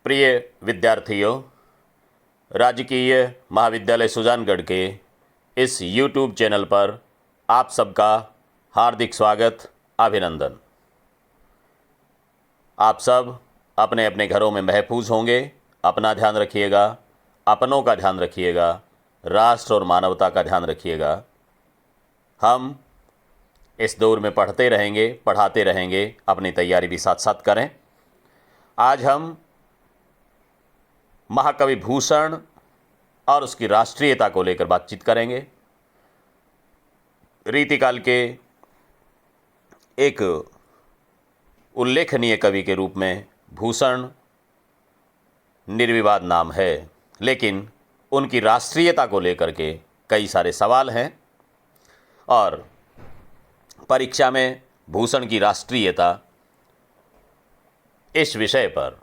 प्रिय विद्यार्थियों, राजकीय महाविद्यालय सुजानगढ़ के इस YouTube चैनल पर आप सबका हार्दिक स्वागत, अभिनंदन। आप सब अपने अपने घरों में महफूज होंगे। अपना ध्यान रखिएगा, अपनों का ध्यान रखिएगा, राष्ट्र और मानवता का ध्यान रखिएगा। हम इस दौर में पढ़ते रहेंगे, पढ़ाते रहेंगे, अपनी तैयारी भी साथ साथ करें। आज हम महाकवि भूषण और उसकी राष्ट्रीयता को लेकर बातचीत करेंगे। रीतिकाल के एक उल्लेखनीय कवि के रूप में भूषण निर्विवाद नाम है, लेकिन उनकी राष्ट्रीयता को लेकर के कई सारे सवाल हैं और परीक्षा में भूषण की राष्ट्रीयता इस विषय पर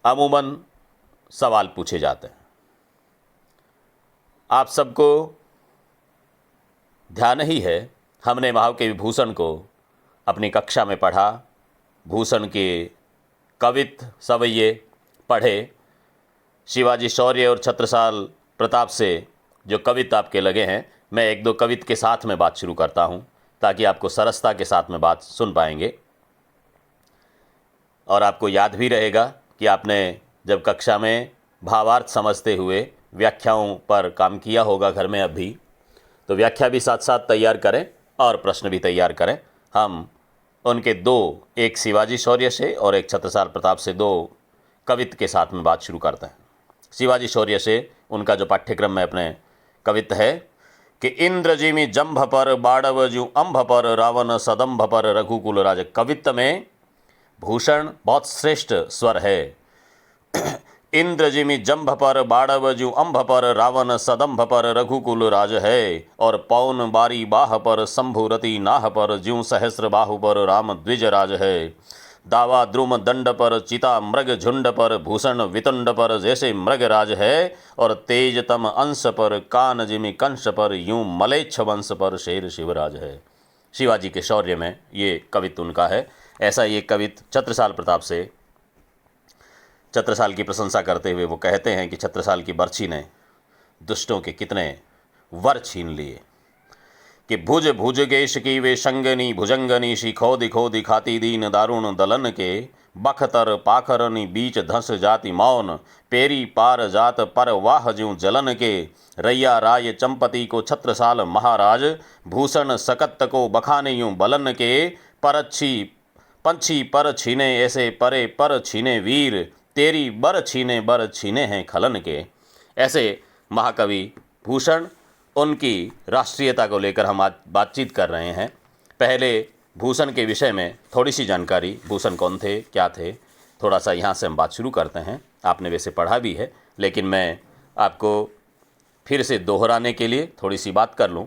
अमूमन सवाल पूछे जाते हैं। आप सबको ध्यान ही है, हमने महाकवि भूषण को अपनी कक्षा में पढ़ा। भूषण के कवित्त सवैये पढ़े। शिवाजी शौर्य और छत्रसाल प्रताप से जो कवित्त आपके लगे हैं, मैं एक दो कवित्त के साथ में बात शुरू करता हूं ताकि आपको सरसता के साथ में बात सुन पाएंगे और आपको याद भी रहेगा कि आपने जब कक्षा में भावार्थ समझते हुए व्याख्याओं पर काम किया होगा घर में अभी, तो व्याख्या भी साथ साथ तैयार करें और प्रश्न भी तैयार करें। हम उनके दो, एक शिवाजी शौर्य से और एक छत्रसाल प्रताप से, दो कवित्त के साथ में बात शुरू करते हैं। शिवाजी शौर्य से उनका जो पाठ्यक्रम में अपने कवित्त है कि इंद्र जिमि जंभ पर बाड़व जू अंभ पर रावण सदंभ पर रघुकुल राज। कवित्त में भूषण बहुत श्रेष्ठ स्वर है। इंद्र जिमि जंभ पर बाड़व जू अंभ पर रावण सदंभ पर रघुकुल राज है। और पौन बारी बाह पर शंभु रति नाह पर ज्यों सहस्र बाहु पर राम द्विज राज है। दावा द्रुम दंड पर चिता मृग झुंड पर भूषण वितुंड पर जैसे मृग राज है। और तेजतम अंश पर कान जिमि कंश पर यूं मलेच्छ वंश पर शेर शिवराज है। शिवाजी के शौर्य में ये कवित्त उनका है। ऐसा ये कवित्त छत्रसाल प्रताप से, छत्रसाल की प्रशंसा करते हुए वो कहते हैं कि छत्रसाल की बर्छी ने दुष्टों के कितने वर छीन लिए कि भुज भुजगेश की वे शंगनी भुजंगनी शी खोदि खोदि खाती दीन दारुण दलन के। बखतर पाखरनी बीच धस जाति मौन पेरी पार जात पर वाह ज्यों जलन के। रैया राय चंपती को छत्रसाल महाराज भूषण सकत्त को बखाने यूं बलन के। परच्छी पंछी पर छीने ऐसे परे पर छीने वीर तेरी बर छीने हैं खलन के। ऐसे महाकवि भूषण, उनकी राष्ट्रीयता को लेकर हम आज बातचीत कर रहे हैं। पहले भूषण के विषय में थोड़ी सी जानकारी, भूषण कौन थे, क्या थे, थोड़ा सा यहाँ से हम बात शुरू करते हैं। आपने वैसे पढ़ा भी है, लेकिन मैं आपको फिर से दोहराने के लिए थोड़ी सी बात कर लूँ।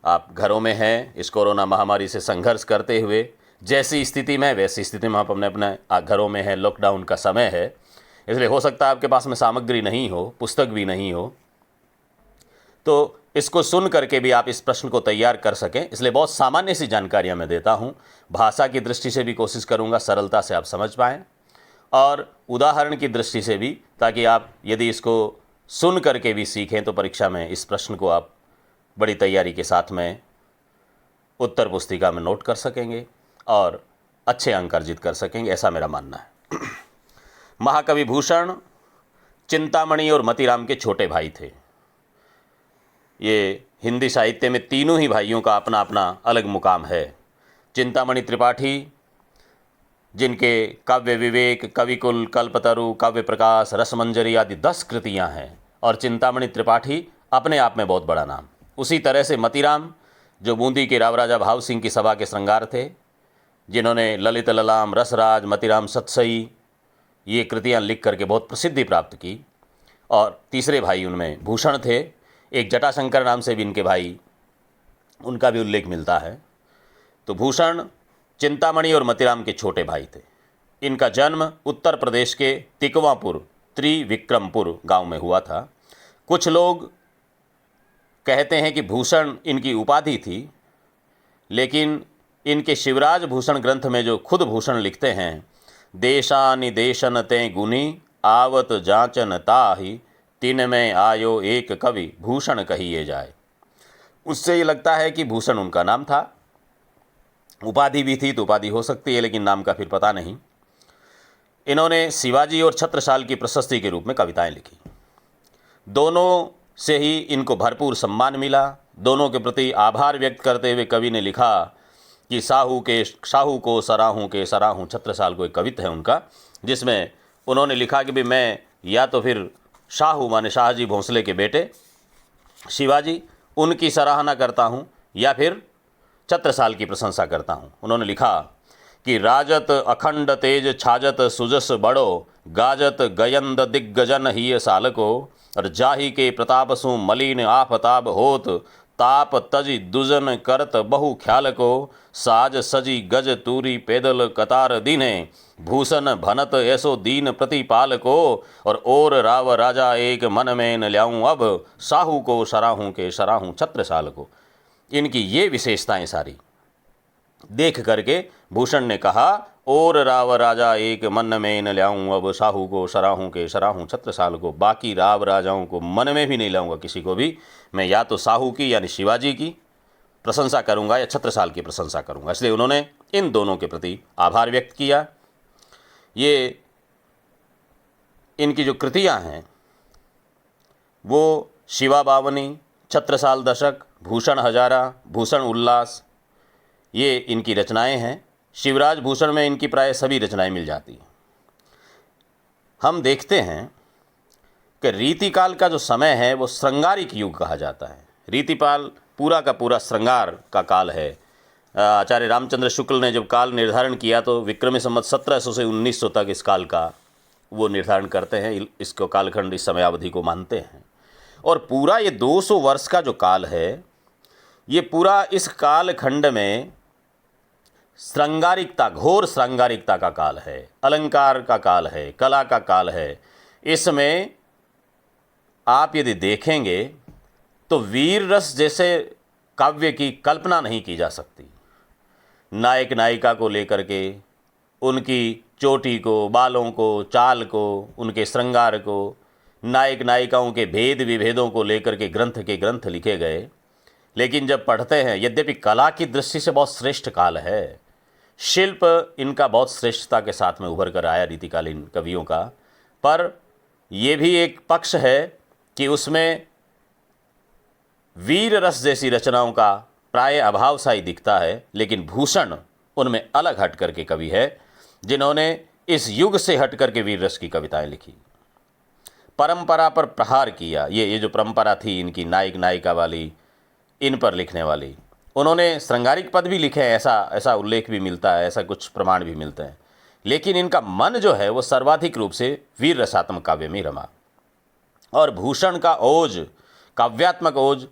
आप घरों में हैं, इस कोरोना महामारी से संघर्ष करते हुए, जैसी स्थिति में वैसी स्थिति में आप अपने घरों में हैं, लॉकडाउन का समय है, इसलिए हो सकता है आपके पास में सामग्री नहीं हो, पुस्तक भी नहीं हो, तो इसको सुन करके भी आप इस प्रश्न को तैयार कर सकें। इसलिए बहुत सामान्य सी जानकारियां मैं देता हूं। भाषा की दृष्टि से भी कोशिश करूंगा सरलता से आप समझ पाएँ, और उदाहरण की दृष्टि से भी, ताकि आप यदि इसको सुन करके भी सीखें तो परीक्षा में इस प्रश्न को आप बड़ी तैयारी के साथ में उत्तर पुस्तिका में नोट कर सकेंगे और अच्छे अंक अर्जित कर सकेंगे, ऐसा मेरा मानना है। महाकवि भूषण चिंतामणि और मतीराम के छोटे भाई थे। ये हिंदी साहित्य में तीनों ही भाइयों का अपना अपना अलग मुकाम है। चिंतामणि त्रिपाठी, जिनके काव्य विवेक, कविकुल, कल्पतरु, काव्य प्रकाश, रसमंजरी आदि 10 कृतियां हैं, और चिंतामणि त्रिपाठी अपने आप में बहुत बड़ा नाम। उसी तरह से मतीराम, जो बूंदी के राव राजा भाव सिंह की सभा के श्रृंगार थे, जिन्होंने ललित ललाम, रसराज, मतीराम सतसई ये कृतियां लिख करके बहुत प्रसिद्धि प्राप्त की। और तीसरे भाई उनमें भूषण थे। एक जटाशंकर नाम से भी इनके भाई, उनका भी उल्लेख मिलता है। तो भूषण चिंतामणि और मतीराम के छोटे भाई थे। इनका जन्म उत्तर प्रदेश के तिकवापुर त्रिविक्रमपुर गांव में हुआ था। कुछ लोग कहते हैं कि भूषण इनकी उपाधि थी, लेकिन इनके शिवराज भूषण ग्रंथ में जो खुद भूषण लिखते हैं, देशानि देशन ते गुनी आवत जांचन ताहि, तिन में आयो एक कवि भूषण कहिए जाए। उससे ये लगता है कि भूषण उनका नाम था, उपाधि भी थी तो उपाधि हो सकती है, लेकिन नाम का फिर पता नहीं। इन्होंने शिवाजी और छत्रसाल की प्रशस्ति के रूप में कविताएं लिखी। दोनों से ही इनको भरपूर सम्मान मिला। दोनों के प्रति आभार व्यक्त करते हुए कवि ने लिखा कि साहू को सराहूं के सराहूं। छत्रसाल को एक कविता है उनका, जिसमें उन्होंने लिखा कि भाई मैं या तो फिर शाहू माने शाहजी भोंसले के बेटे शिवाजी, उनकी सराहना करता हूँ, या फिर छत्रसाल की प्रशंसा करता हूँ। उन्होंने लिखा कि राजत अखंड तेज छाजत सुजस बड़ो, गाजत गयंद दिग्गजन ही सालको, और जाहि के प्रताप सु मलिन आफताब होत, ताप तजी दुजन करत बहु ख्याल को, साज सजी गज तूरी पैदल कतार दीने, भूषण भनत ऐसो दीन प्रतिपाल को, और राव राजा एक मन में न ल्याऊं अब, साहू को सराहूं के सराहूं छत्रसाल को। इनकी ये विशेषताएं सारी देख करके भूषण ने कहा, और राव राजा एक मन में न ल्याऊं अब, साहू को सराहूं के सराहूं छत्रसाल को। बाकी राव राजाओं को मन में भी नहीं लाऊंगा किसी को भी, मैं या तो साहू की यानी शिवाजी की प्रशंसा करूंगा या छत्रसाल की प्रशंसा करूंगा। इसलिए उन्होंने इन दोनों के प्रति आभार व्यक्त किया। ये इनकी जो कृतियां हैं वो शिवा बावनी, छत्रसाल दशक, भूषण हजारा, भूषण उल्लास, ये इनकी रचनाएं हैं। शिवराज भूषण में इनकी प्राय सभी रचनाएं मिल जाती हैं। हम देखते हैं कि रीतिकाल का जो समय है वो श्रृंगारिक युग कहा जाता है। रीतिकाल पूरा का पूरा श्रृंगार का काल है। आचार्य रामचंद्र शुक्ल ने जब काल निर्धारण किया तो विक्रमी संवत 1700 से 1900 तक इस काल का वो निर्धारण करते हैं, इसको कालखंड, इस समयावधि को मानते हैं। और पूरा ये 200 वर्ष का जो काल है, ये पूरा इस कालखंड में श्रृंगारिकता, घोर श्रृंगारिकता का काल है, अलंकार का काल है, कला का काल है। इसमें आप यदि देखेंगे तो वीर रस जैसे काव्य की कल्पना नहीं की जा सकती। नायक नायिका को लेकर के, उनकी चोटी को, बालों को, चाल को, उनके श्रृंगार को, नायक नायिकाओं के भेद विभेदों को लेकर के ग्रंथ लिखे गए। लेकिन जब पढ़ते हैं, यद्यपि कला की दृष्टि से बहुत श्रेष्ठ काल है, शिल्प इनका बहुत श्रेष्ठता के साथ में उभर कर आया रीतिकालीन कवियों का, पर यह भी एक पक्ष है कि उसमें वीर रस जैसी रचनाओं का प्राय अभाव सा ही दिखता है। लेकिन भूषण उनमें अलग हट करके कवि है, जिन्होंने इस युग से हट करके वीर रस की कविताएं लिखी, परंपरा पर प्रहार किया। ये जो परंपरा थी इनकी नायक नायिका वाली, इन पर लिखने वाली, उन्होंने श्रृंगारिक पद भी लिखे हैं, ऐसा उल्लेख भी मिलता है, ऐसा कुछ प्रमाण भी मिलते हैं। लेकिन इनका मन जो है वो सर्वाधिक रूप से वीर रसात्मक काव्य में रमा। और भूषण का ओज, काव्यात्मक ओज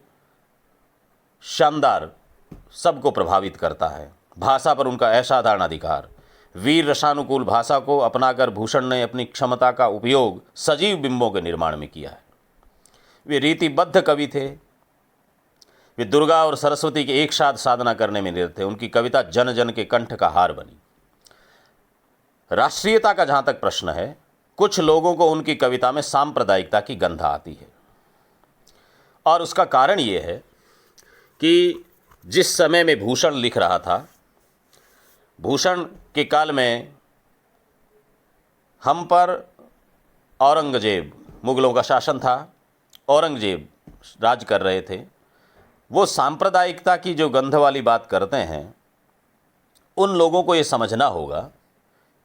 शानदार, सबको प्रभावित करता है। भाषा पर उनका असाधारण अधिकार, वीर रसानुकूल भाषा को अपनाकर भूषण ने अपनी क्षमता का उपयोग सजीव बिंबों के निर्माण में किया है। वे रीतिबद्ध कवि थे। वे दुर्गा और सरस्वती के एक साथ साधना करने में निरत थे। उनकी कविता जन जन के कंठ का हार बनी। राष्ट्रीयता का जहाँ तक प्रश्न है, कुछ लोगों को उनकी कविता में सांप्रदायिकता की गंध आती है, और उसका कारण ये है कि जिस समय में भूषण लिख रहा था, भूषण के काल में हम पर औरंगजेब, मुगलों का शासन था, औरंगजेब राज कर रहे थे। वो सांप्रदायिकता की जो गंध वाली बात करते हैं, उन लोगों को ये समझना होगा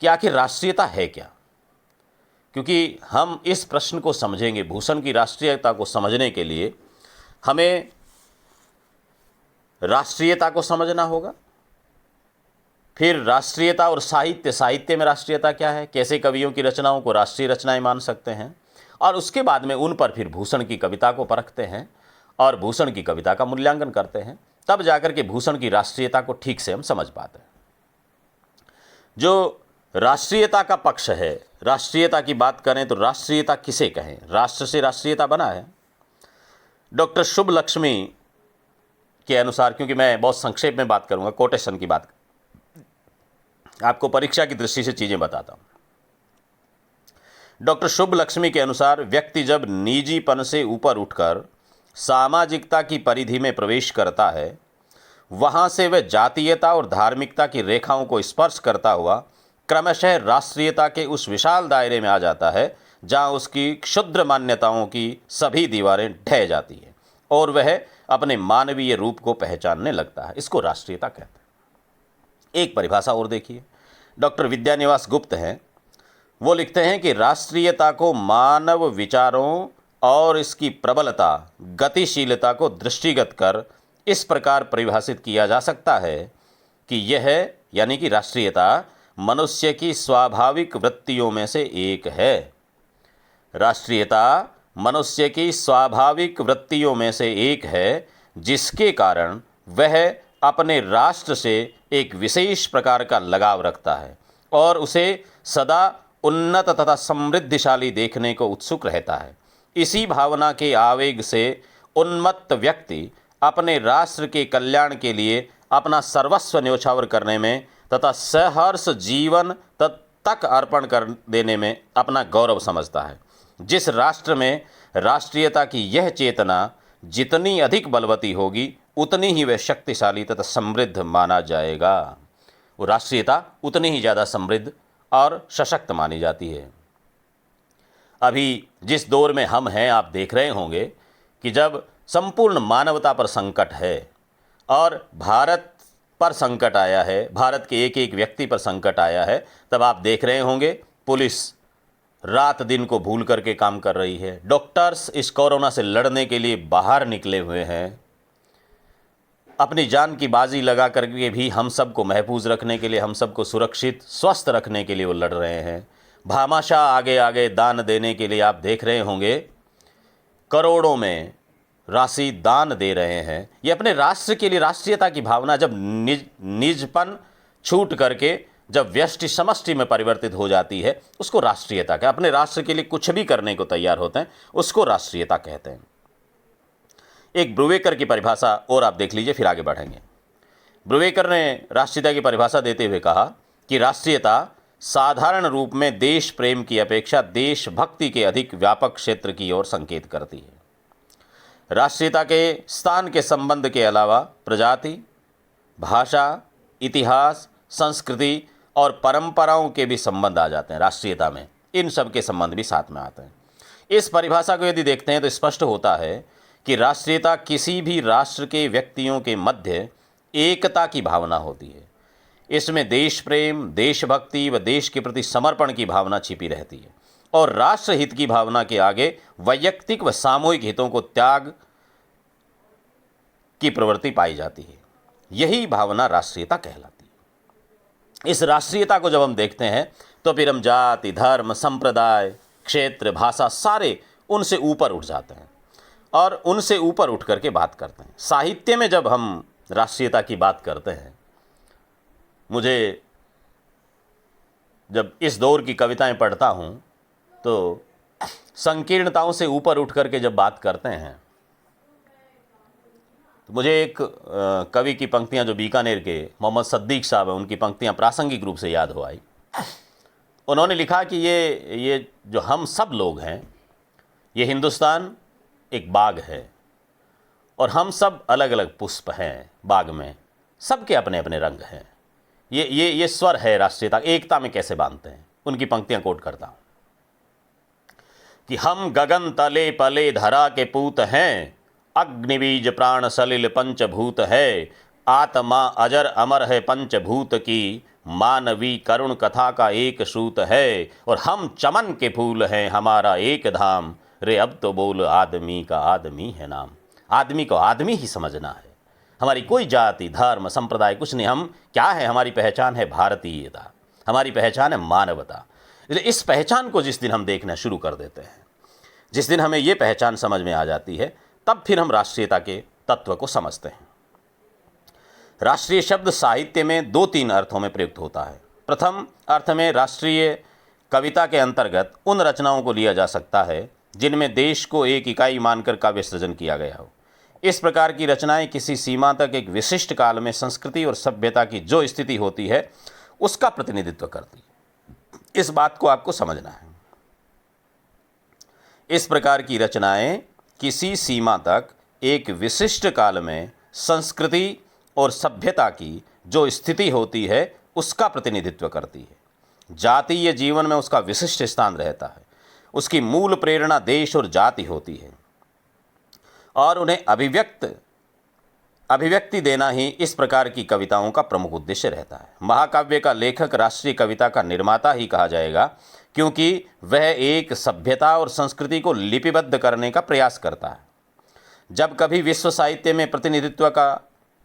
कि आखिर राष्ट्रीयता है क्या। क्योंकि हम इस प्रश्न को समझेंगे, भूषण की राष्ट्रीयता को समझने के लिए हमें राष्ट्रीयता को समझना होगा, फिर राष्ट्रीयता और साहित्य, साहित्य में राष्ट्रीयता क्या है, कैसे कवियों की रचनाओं को राष्ट्रीय रचनाएं मान सकते हैं, और उसके बाद में उन पर फिर भूषण की कविता को परखते हैं और भूषण की कविता का मूल्यांकन करते हैं। तब जाकर के भूषण की राष्ट्रीयता को ठीक से हम समझ पाते हैं। जो राष्ट्रीयता का पक्ष है, राष्ट्रीयता की बात करें तो राष्ट्रीयता किसे कहें, राष्ट्र से राष्ट्रीयता बना है। डॉक्टर शुभ लक्ष्मी के अनुसार, क्योंकि मैं बहुत संक्षेप में बात करूंगा, कोटेशन की बात आपको परीक्षा की दृष्टि से चीज़ें बताता हूँ। डॉक्टर शुभ लक्ष्मी के अनुसार व्यक्ति जब निजीपन से ऊपर उठकर सामाजिकता की परिधि में प्रवेश करता है, वहाँ से वह जातीयता और धार्मिकता की रेखाओं को स्पर्श करता हुआ क्रमशः राष्ट्रीयता के उस विशाल दायरे में आ जाता है जहाँ उसकी क्षुद्र मान्यताओं की सभी दीवारें ढह जाती हैं और वह अपने मानवीय रूप को पहचानने लगता है। इसको राष्ट्रीयता कहते हैं। एक परिभाषा और देखिए, डॉक्टर विद्यानिवास गुप्त हैं, वो लिखते हैं कि राष्ट्रीयता को मानव विचारों और इसकी प्रबलता, गतिशीलता को दृष्टिगत कर इस प्रकार परिभाषित किया जा सकता है कि यह यानी कि राष्ट्रीयता मनुष्य की स्वाभाविक वृत्तियों में से एक है। राष्ट्रीयता मनुष्य की स्वाभाविक वृत्तियों में से एक है, जिसके कारण वह अपने राष्ट्र से एक विशेष प्रकार का लगाव रखता है और उसे सदा उन्नत तथा समृद्धिशाली देखने को उत्सुक रहता है। इसी भावना के आवेग से उन्मत्त व्यक्ति अपने राष्ट्र के कल्याण के लिए अपना सर्वस्व न्योछावर करने में तथा सहर्ष जीवन तक अर्पण कर देने में अपना गौरव समझता है। जिस राष्ट्र में राष्ट्रीयता की यह चेतना जितनी अधिक बलवती होगी, उतनी ही वह शक्तिशाली तथा समृद्ध माना जाएगा। वो राष्ट्रीयता उतनी ही ज़्यादा समृद्ध और सशक्त मानी जाती है। अभी जिस दौर में हम हैं, आप देख रहे होंगे कि जब संपूर्ण मानवता पर संकट है और भारत पर संकट आया है, भारत के एक एक व्यक्ति पर संकट आया है, तब आप देख रहे होंगे पुलिस रात दिन को भूल करके काम कर रही है। डॉक्टर्स इस कोरोना से लड़ने के लिए बाहर निकले हुए हैं, अपनी जान की बाजी लगा करके भी हम सबको महफूज रखने के लिए, हम सबको सुरक्षित स्वस्थ रखने के लिए वो लड़ रहे हैं। भामाशाह आगे आगे दान देने के लिए आप देख रहे होंगे करोड़ों में राशि दान दे रहे हैं। ये अपने राष्ट्र के लिए राष्ट्रीयता की भावना जब निजपन छूट करके जब व्यष्टि समष्टि में परिवर्तित हो जाती है, उसको राष्ट्रीयता कहते हैं। अपने राष्ट्र के लिए कुछ भी करने को तैयार होते हैं, उसको राष्ट्रीयता कहते हैं। एक ब्रूवेकर की परिभाषा और आप देख लीजिए, फिर आगे बढ़ेंगे। ब्रूवेकर ने राष्ट्रीयता की परिभाषा देते हुए कहा कि राष्ट्रीयता साधारण रूप में देश प्रेम की अपेक्षा देशभक्ति के अधिक व्यापक क्षेत्र की ओर संकेत करती है। राष्ट्रीयता के स्थान के संबंध के अलावा प्रजाति, भाषा, इतिहास, संस्कृति और परंपराओं के भी संबंध आ जाते हैं राष्ट्रीयता में। इन सब के संबंध भी साथ में आते हैं। इस परिभाषा को यदि देखते हैं तो स्पष्ट होता है कि राष्ट्रीयता किसी भी राष्ट्र के व्यक्तियों के मध्य एकता की भावना होती है। इसमें देश प्रेम, देशभक्ति व देश के प्रति समर्पण की भावना छिपी रहती है और राष्ट्र हित की भावना के आगे वैयक्तिक व सामूहिक हितों को त्याग की प्रवृत्ति पाई जाती है। यही भावना राष्ट्रीयता कहलाती है। इस राष्ट्रीयता को जब हम देखते हैं तो फिर हम जाति, धर्म, संप्रदाय, क्षेत्र, भाषा सारे उनसे ऊपर उठ जाते हैं और उनसे ऊपर उठ करके बात करते हैं। साहित्य में जब हम राष्ट्रीयता की बात करते हैं, मुझे जब इस दौर की कविताएं पढ़ता हूं तो संकीर्णताओं से ऊपर उठ करके जब बात करते हैं तो मुझे एक कवि की पंक्तियां जो बीकानेर के मोहम्मद सद्दीक साहब हैं, उनकी पंक्तियां प्रासंगिक रूप से याद हो आई। उन्होंने लिखा कि ये जो हम सब लोग हैं, ये हिंदुस्तान एक बाग है और हम सब अलग अलग पुष्प हैं बाग में, सबके अपने अपने रंग हैं। ये स्वर है राष्ट्रीयता, एकता में कैसे बांधते हैं। उनकी पंक्तियां कोट करता हूं कि हम गगन तले पले धरा के पूत हैं, अग्निबीज प्राण सलिल पंचभूत है, आत्मा अजर अमर है पंचभूत की, मानवी करुण कथा का एक सूत है, और हम चमन के फूल हैं हमारा एक धाम, रे अब तो बोल आदमी का आदमी है नाम। आदमी को आदमी ही समझना है। हमारी कोई जाति, धर्म, संप्रदाय कुछ नहीं। हम क्या है? हमारी पहचान है भारतीयता, हमारी पहचान है मानवता। इस पहचान को जिस दिन हम देखना शुरू कर देते हैं, जिस दिन हमें ये पहचान समझ में आ जाती है, तब फिर हम राष्ट्रीयता के तत्व को समझते हैं। राष्ट्रीय शब्द साहित्य में 2-3 अर्थों में प्रयुक्त होता है। प्रथम अर्थ में राष्ट्रीय कविता के अंतर्गत उन रचनाओं को लिया जा सकता है जिनमें देश को एक इकाई मानकर काव्य सृजन किया गया हो। इस प्रकार की रचनाएं किसी सीमा तक एक विशिष्ट काल में संस्कृति और सभ्यता की जो स्थिति होती है, उसका प्रतिनिधित्व करती है। इस बात को आपको समझना है। इस प्रकार की रचनाएं किसी सीमा तक एक विशिष्ट काल में संस्कृति और सभ्यता की जो स्थिति होती है उसका प्रतिनिधित्व करती है। जातीय जीवन में उसका विशिष्ट स्थान रहता है। उसकी मूल प्रेरणा देश और जाति होती है और उन्हें अभिव्यक्ति देना ही इस प्रकार की कविताओं का प्रमुख उद्देश्य रहता है। महाकाव्य का लेखक राष्ट्रीय कविता का निर्माता ही कहा जाएगा, क्योंकि वह एक सभ्यता और संस्कृति को लिपिबद्ध करने का प्रयास करता है। जब कभी विश्व साहित्य में प्रतिनिधित्व का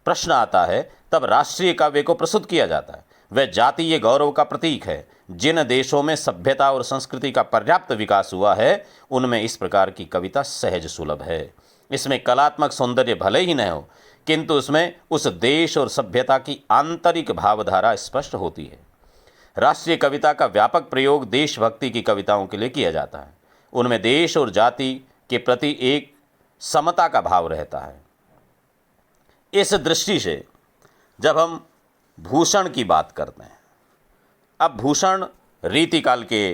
प्रश्न आता है तब राष्ट्रीय काव्य को प्रस्तुत किया जाता है। वह जातीय गौरव का प्रतीक है। जिन देशों में सभ्यता और संस्कृति का पर्याप्त विकास हुआ है उनमें इस प्रकार की कविता सहज सुलभ है। इसमें कलात्मक सौंदर्य भले ही न हो, किंतु उसमें उस देश और सभ्यता की आंतरिक भावधारा स्पष्ट होती है। राष्ट्रीय कविता का व्यापक प्रयोग देशभक्ति की कविताओं के लिए किया जाता है। उनमें देश और जाति के प्रति एक समता का भाव रहता है। इस दृष्टि से जब हम भूषण की बात करते हैं, अब भूषण रीतिकाल के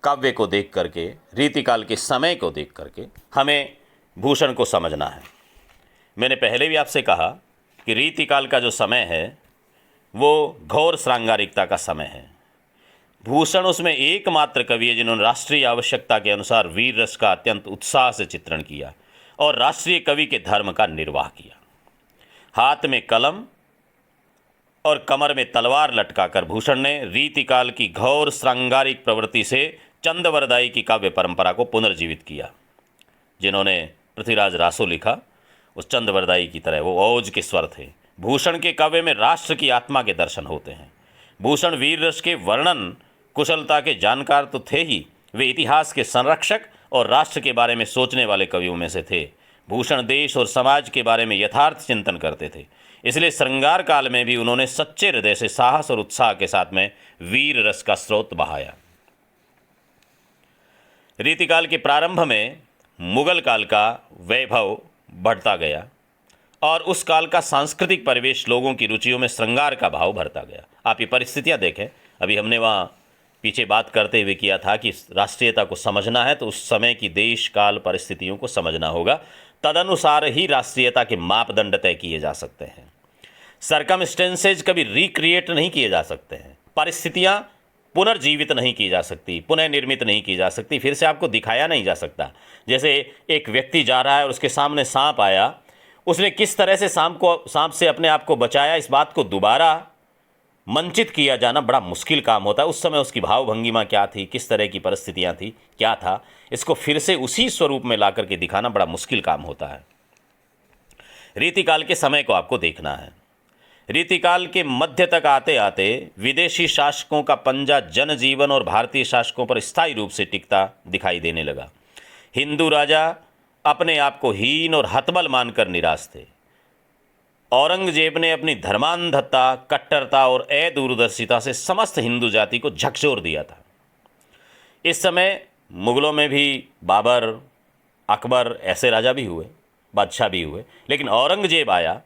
काव्य को देख करके, रीतिकाल के समय को देख करके हमें भूषण को समझना है। मैंने पहले भी आपसे कहा कि रीतिकाल का जो समय है वो घोर श्रृंगारिकता का समय है। भूषण उसमें एकमात्र कवि है जिन्होंने राष्ट्रीय आवश्यकता के अनुसार वीर रस का अत्यंत उत्साह से चित्रण किया और राष्ट्रीय कवि के धर्म का निर्वाह किया। हाथ में कलम और कमर में तलवार लटकाकर भूषण ने रीतिकाल की घोर श्रृंगारिक प्रवृत्ति से चंदवरदाई की काव्य परंपरा को पुनर्जीवित किया। जिन्होंने पृथ्वीराज रासो लिखा, उस चंदवरदाई की तरह वो ओज के स्वर थे। भूषण के काव्य में राष्ट्र की आत्मा के दर्शन होते हैं। भूषण वीर रस के वर्णन कुशलता के जानकार तो थे ही, वे इतिहास के संरक्षक और राष्ट्र के बारे में सोचने वाले कवियों में से थे। भूषण देश और समाज के बारे में यथार्थ चिंतन करते थे, इसलिए श्रृंगार काल में भी उन्होंने सच्चे हृदय से साहस और उत्साह के साथ में वीर रस का स्रोत बहाया। रीतिकाल के प्रारंभ में मुगल काल का वैभव बढ़ता गया और उस काल का सांस्कृतिक परिवेश लोगों की रुचियों में श्रृंगार का भाव भरता गया। आप ये परिस्थितियां देखें, अभी हमने वहाँ पीछे बात करते हुए किया था कि राष्ट्रीयता को समझना है तो उस समय की देश काल परिस्थितियों को समझना होगा, तदनुसार ही राष्ट्रीयता के मापदंड तय किए जा सकते हैं। सरकमस्टेंसेज कभी रिक्रिएट नहीं किए जा सकते हैं, परिस्थितियां पुनर्जीवित नहीं की जा सकती, पुनः निर्मित नहीं की जा सकती, फिर से आपको दिखाया नहीं जा सकता। जैसे एक व्यक्ति जा रहा है और उसके सामने सांप आया, उसने किस तरह से सांप से अपने आप को बचाया, इस बात को दोबारा मंचित किया जाना बड़ा मुश्किल काम होता है। उस समय उसकी भावभंगिमा क्या थी, किस तरह की परिस्थितियां थी, क्या था, इसको फिर से उसी स्वरूप में ला करके दिखाना बड़ा मुश्किल काम होता है। रीतिकाल के समय को आपको देखना है। रीतिकाल के मध्य तक आते आते विदेशी शासकों का पंजा जनजीवन और भारतीय शासकों पर स्थायी रूप से टिकता दिखाई देने लगा। हिंदू राजा अपने आप को हीन और हतबल मानकर निराश थे। औरंगजेब ने अपनी धर्मांधता, कट्टरता और अदूरदर्शिता से समस्त हिंदू जाति को झकझोर दिया था। इस समय मुगलों में भी बाबर, अकबर ऐसे राजा भी हुए, बादशाह भी हुए, लेकिन औरंगजेब आया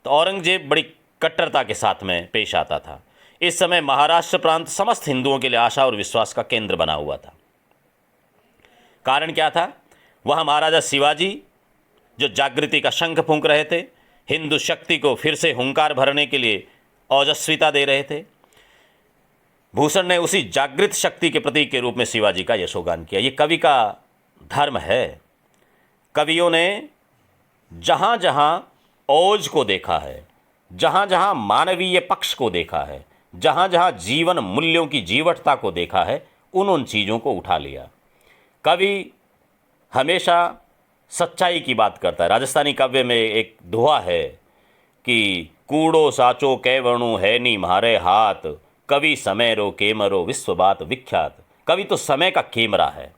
तो औरंगजेब बड़ी कट्टरता के साथ में पेश आता था। इस समय महाराष्ट्र प्रांत समस्त हिंदुओं के लिए आशा और विश्वास का केंद्र बना हुआ था। कारण क्या था? वहाँ महाराजा शिवाजी जो जागृति का शंख फूंक रहे थे, हिंदू शक्ति को फिर से हुंकार भरने के लिए ओजस्विता दे रहे थे। भूषण ने उसी जागृत शक्ति के प्रतीक के रूप में शिवाजी का यशोगान किया। ये कवि का धर्म है। कवियों ने जहाँ जहाँ ओज को देखा है, जहाँ जहाँ मानवीय पक्ष को देखा है, जहाँ जहाँ जीवन मूल्यों की जीवटता को देखा है, उन चीज़ों को उठा लिया। कवि हमेशा सच्चाई की बात करता है। राजस्थानी काव्य में एक दोहा है कि कूड़ो साचो कैवणु है नी म्हारे हाथ, कवि समय रो केमरो विश्व बात विख्यात। कवि तो समय का कैमरा है,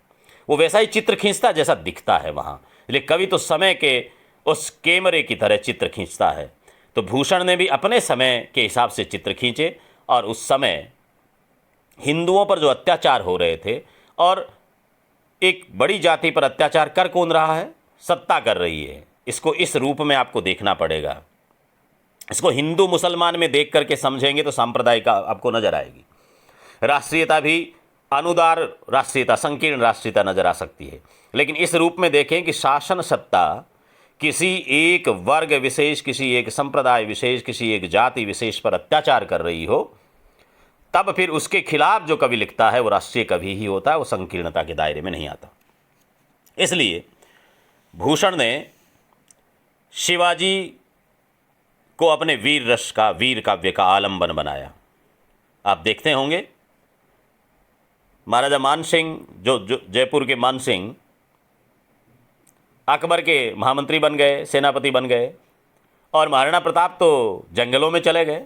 वो वैसा ही चित्र खींचता जैसा दिखता है वहाँ, लेकिन कवि तो समय के उस कैमरे की तरह चित्र खींचता है। तो भूषण ने भी अपने समय के हिसाब से चित्र खींचे और उस समय हिंदुओं पर जो अत्याचार हो रहे थे, और एक बड़ी जाति पर अत्याचार कर कौन रहा है? सत्ता कर रही है। इसको इस रूप में आपको देखना पड़ेगा। इसको हिंदू मुसलमान में देख करके समझेंगे तो सांप्रदायिक आपको नजर आएगी। राष्ट्रीयता भी अनुदार राष्ट्रीयता, संकीर्ण राष्ट्रीयता नजर आ सकती है। लेकिन इस रूप में देखें कि शासन सत्ता किसी एक वर्ग विशेष, किसी एक संप्रदाय विशेष, किसी एक जाति विशेष पर अत्याचार कर रही हो, तब फिर उसके खिलाफ जो कवि लिखता है वो राष्ट्रीय कवि ही होता है, वो संकीर्णता के दायरे में नहीं आता। इसलिए भूषण ने शिवाजी को अपने वीर रस का, वीर काव्य का आलंबन बनाया। आप देखते होंगे महाराजा मानसिंह, जो जयपुर के मानसिंह अकबर के महामंत्री बन गए, सेनापति बन गए, और महाराणा प्रताप तो जंगलों में चले गए।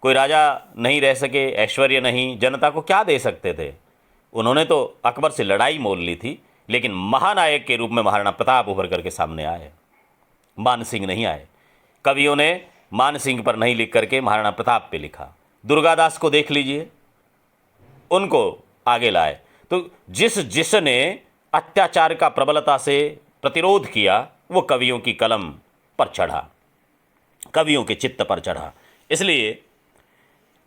कोई राजा नहीं रह सके, ऐश्वर्य नहीं, जनता को क्या दे सकते थे। उन्होंने तो अकबर से लड़ाई मोल ली थी, लेकिन महानायक के रूप में महाराणा प्रताप उभर करके सामने आए, मानसिंह नहीं आए। कवियों ने मानसिंह पर नहीं लिख करके महाराणा प्रताप पे लिखा। दुर्गादास को देख लीजिए, उनको आगे लाए। तो जिसने अत्याचार का प्रबलता से प्रतिरोध किया वो कवियों की कलम पर चढ़ा, कवियों के चित्त पर चढ़ा। इसलिए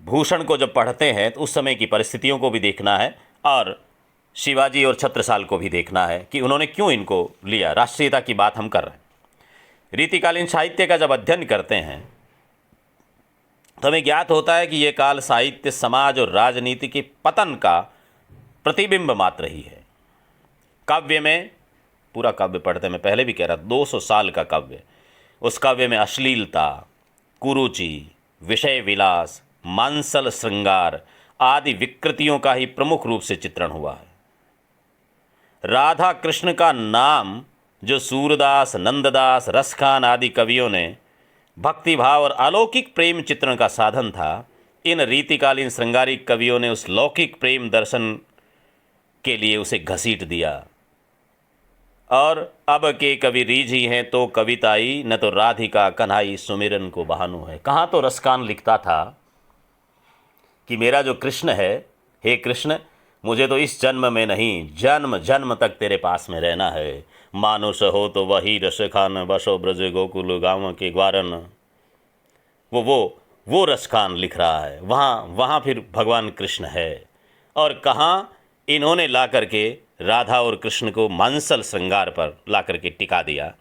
भूषण को जब पढ़ते हैं तो उस समय की परिस्थितियों को भी देखना है और शिवाजी और छत्रसाल को भी देखना है कि उन्होंने क्यों इनको लिया। राष्ट्रीयता की बात हम कर रहे हैं। रीतिकालीन साहित्य का जब अध्ययन करते हैं तो हमें ज्ञात होता है कि ये काल साहित्य, समाज और राजनीति के पतन का प्रतिबिंब मात्र ही है। काव्य में, पूरा काव्य पढ़ते मैं पहले भी कह रहा, 200 साल का काव्य, उस काव्य में अश्लीलता, कुरुचि, विषय विलास, मांसल श्रृंगार आदि विकृतियों का ही प्रमुख रूप से चित्रण हुआ है। राधा कृष्ण का नाम जो सूरदास, नंददास, रसखान आदि कवियों ने भक्तिभाव और अलौकिक प्रेम चित्रण का साधन था, इन रीतिकालीन श्रृंगारिक कवियों ने उस लौकिक प्रेम दर्शन के लिए उसे घसीट दिया। और अब के कवि रीझी हैं तो कविताई, न तो राधिका कन्हाई सुमिरन को बहानू है। कहाँ तो रसखान लिखता था कि मेरा जो कृष्ण है, हे कृष्ण, मुझे तो इस जन्म में नहीं, जन्म जन्म तक तेरे पास में रहना है। मानुष हो तो वही रस खान, बसो ब्रज गोकुल गाँव के ग्वारन। वो रस खान लिख रहा है, वहाँ फिर भगवान कृष्ण है। और कहाँ इन्होंने ला करके राधा और कृष्ण को मांसल श्रृंगार पर ला करके टिका दिया।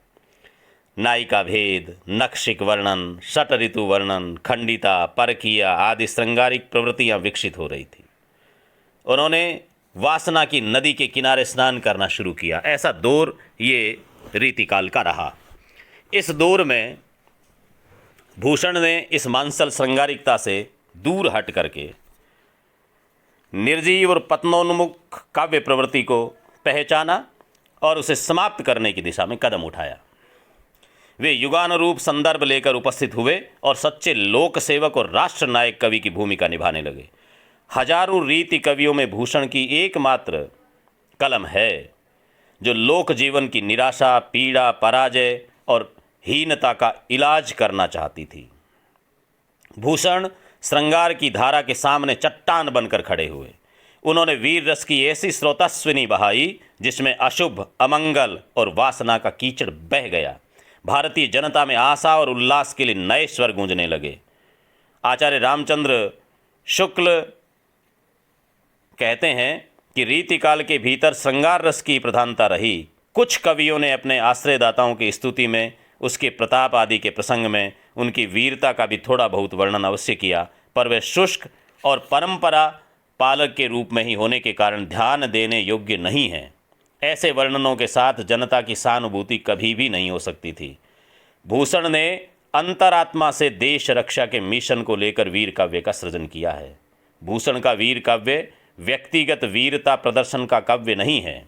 नायिका भेद, नक्षिक वर्णन, षट ऋतु वर्णन, खंडिता, परकिया आदि श्रृंगारिक प्रवृत्तियाँ विकसित हो रही थी। उन्होंने वासना की नदी के किनारे स्नान करना शुरू किया। ऐसा दौर ये रीतिकाल का रहा। इस दौर में भूषण ने इस मांसल श्रृंगारिकता से दूर हट करके निर्जीव और पतनोन्मुख काव्य प्रवृत्ति को पहचाना और उसे समाप्त करने की दिशा में कदम उठाया। वे युगानुरूप संदर्भ लेकर उपस्थित हुए और सच्चे लोक सेवक और राष्ट्र नायक कवि की भूमिका निभाने लगे। हजारों रीति कवियों में भूषण की एकमात्र कलम है जो लोक जीवन की निराशा, पीड़ा, पराजय और हीनता का इलाज करना चाहती थी। भूषण श्रृंगार की धारा के सामने चट्टान बनकर खड़े हुए। उन्होंने वीर रस की ऐसी स्रोतस्विनी बहाई जिसमें अशुभ, अमंगल और वासना का कीचड़ बह गया। भारतीय जनता में आशा और उल्लास के लिए नए स्वर गूंजने लगे। आचार्य रामचंद्र शुक्ल कहते हैं कि रीतिकाल के भीतर श्रृंगार रस की प्रधानता रही। कुछ कवियों ने अपने आश्रयदाताओं की स्तुति में, उसके प्रताप आदि के प्रसंग में उनकी वीरता का भी थोड़ा बहुत वर्णन अवश्य किया, पर वे शुष्क और परंपरा पालक के रूप में ही होने के कारण ध्यान देने योग्य नहीं हैं। ऐसे वर्णनों के साथ जनता की सहानुभूति कभी भी नहीं हो सकती थी। भूषण ने अंतरात्मा से देश रक्षा के मिशन को लेकर वीर काव्य का सृजन किया है। भूषण का वीर काव्य व्यक्तिगत वीरता प्रदर्शन का काव्य नहीं है।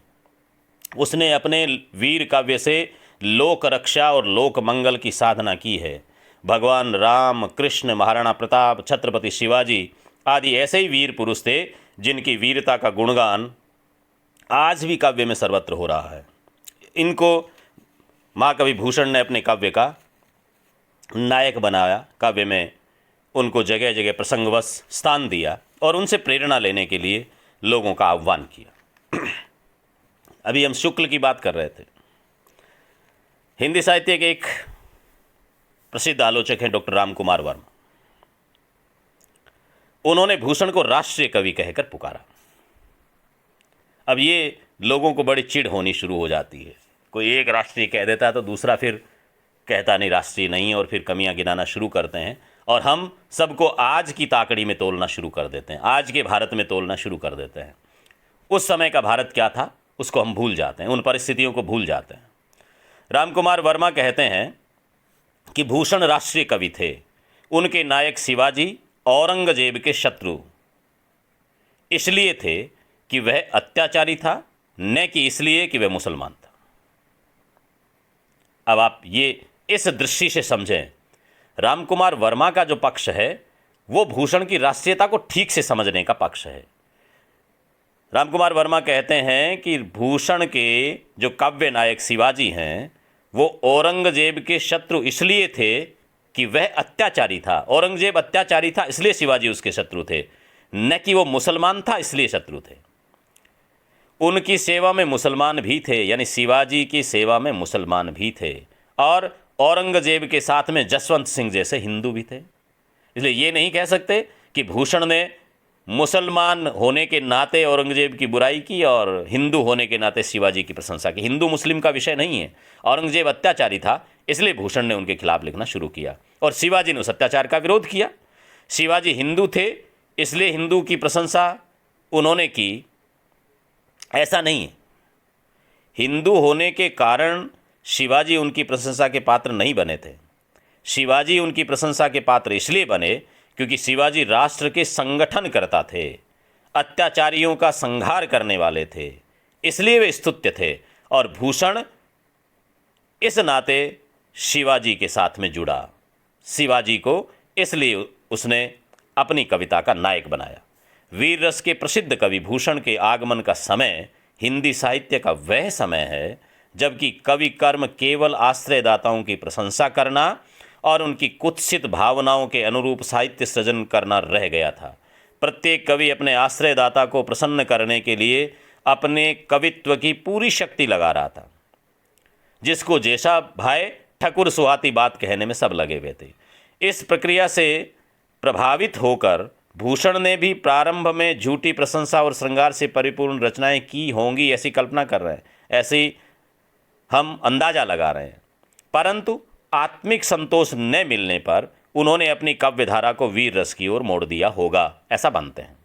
उसने अपने वीर काव्य से लोक रक्षा और लोक मंगल की साधना की है। भगवान राम, कृष्ण, महाराणा प्रताप, छत्रपति शिवाजी आदि ऐसे ही वीर पुरुष थे जिनकी वीरता का गुणगान आज भी काव्य में सर्वत्र हो रहा है। इनको महाकवि भूषण ने अपने काव्य का नायक बनाया। काव्य में उनको जगह जगह प्रसंगवश स्थान दिया और उनसे प्रेरणा लेने के लिए लोगों का आह्वान किया। अभी हम शुक्ल की बात कर रहे थे। हिंदी साहित्य के एक प्रसिद्ध आलोचक हैं डॉक्टर रामकुमार वर्मा। उन्होंने भूषण को राष्ट्रीय कवि कहकर पुकारा। अब ये लोगों को बड़ी चिढ़ होनी शुरू हो जाती है। कोई एक राष्ट्रीय कह देता है तो दूसरा फिर कहता नहीं राष्ट्रीय नहीं, और फिर कमियां गिनाना शुरू करते हैं, और हम सबको आज की ताकड़ी में तोलना शुरू कर देते हैं, आज के भारत में तोलना शुरू कर देते हैं। उस समय का भारत क्या था उसको हम भूल जाते हैं, उन परिस्थितियों को भूल जाते हैं। रामकुमार वर्मा कहते हैं कि भूषण राष्ट्रीय कवि थे। उनके नायक शिवाजी औरंगजेब के शत्रु इसलिए थे कि वह अत्याचारी था, न कि इसलिए कि वह मुसलमान था। अब आप ये इस दृष्टि से समझें, रामकुमार वर्मा का जो पक्ष है वो भूषण की राष्ट्रीयता को ठीक से समझने का पक्ष है। रामकुमार वर्मा कहते हैं कि भूषण के जो काव्य नायक शिवाजी हैं वो औरंगजेब के शत्रु इसलिए थे कि वह अत्याचारी था। औरंगजेब अत्याचारी था इसलिए शिवाजी उसके शत्रु थे, न कि वो मुसलमान था इसलिए शत्रु थे। उनकी सेवा में मुसलमान भी थे, यानी शिवाजी की सेवा में मुसलमान भी थे, और औरंगजेब के साथ में जसवंत सिंह जैसे हिंदू भी थे। इसलिए ये नहीं कह सकते कि भूषण ने मुसलमान होने के नाते औरंगजेब की बुराई की और हिंदू होने के नाते शिवाजी की प्रशंसा की। हिंदू मुस्लिम का विषय नहीं है। औरंगजेब अत्याचारी था इसलिए भूषण ने उनके खिलाफ लिखना शुरू किया, और शिवाजी ने उस अत्याचार का विरोध किया। शिवाजी हिंदू थे इसलिए हिंदू की प्रशंसा उन्होंने की, ऐसा नहीं है। हिंदू होने के कारण शिवाजी उनकी प्रशंसा के पात्र नहीं बने थे। शिवाजी उनकी प्रशंसा के पात्र इसलिए बने क्योंकि शिवाजी राष्ट्र के संगठन करता थे, अत्याचारियों का संहार करने वाले थे, इसलिए वे स्तुत्य थे। और भूषण इस नाते शिवाजी के साथ में जुड़ा। शिवाजी को इसलिए उसने अपनी कविता का नायक बनाया। वीर रस के प्रसिद्ध कवि भूषण के आगमन का समय हिंदी साहित्य का वह समय है जबकि कवि कर्म केवल आश्रयदाताओं की प्रशंसा करना और उनकी कुत्सित भावनाओं के अनुरूप साहित्य सृजन करना रह गया था। प्रत्येक कवि अपने आश्रयदाता को प्रसन्न करने के लिए अपने कवित्व की पूरी शक्ति लगा रहा था। जिसको जैसा भाई ठकुर सुहाती बात कहने में सब लगे हुए थे। इस प्रक्रिया से प्रभावित होकर भूषण ने भी प्रारंभ में झूठी प्रशंसा और श्रृंगार से परिपूर्ण रचनाएं की होंगी ऐसी कल्पना कर रहे हैं, ऐसी हम अंदाजा लगा रहे हैं। परंतु आत्मिक संतोष न मिलने पर उन्होंने अपनी काव्यधारा को वीर रस की ओर मोड़ दिया होगा, ऐसा मानते हैं।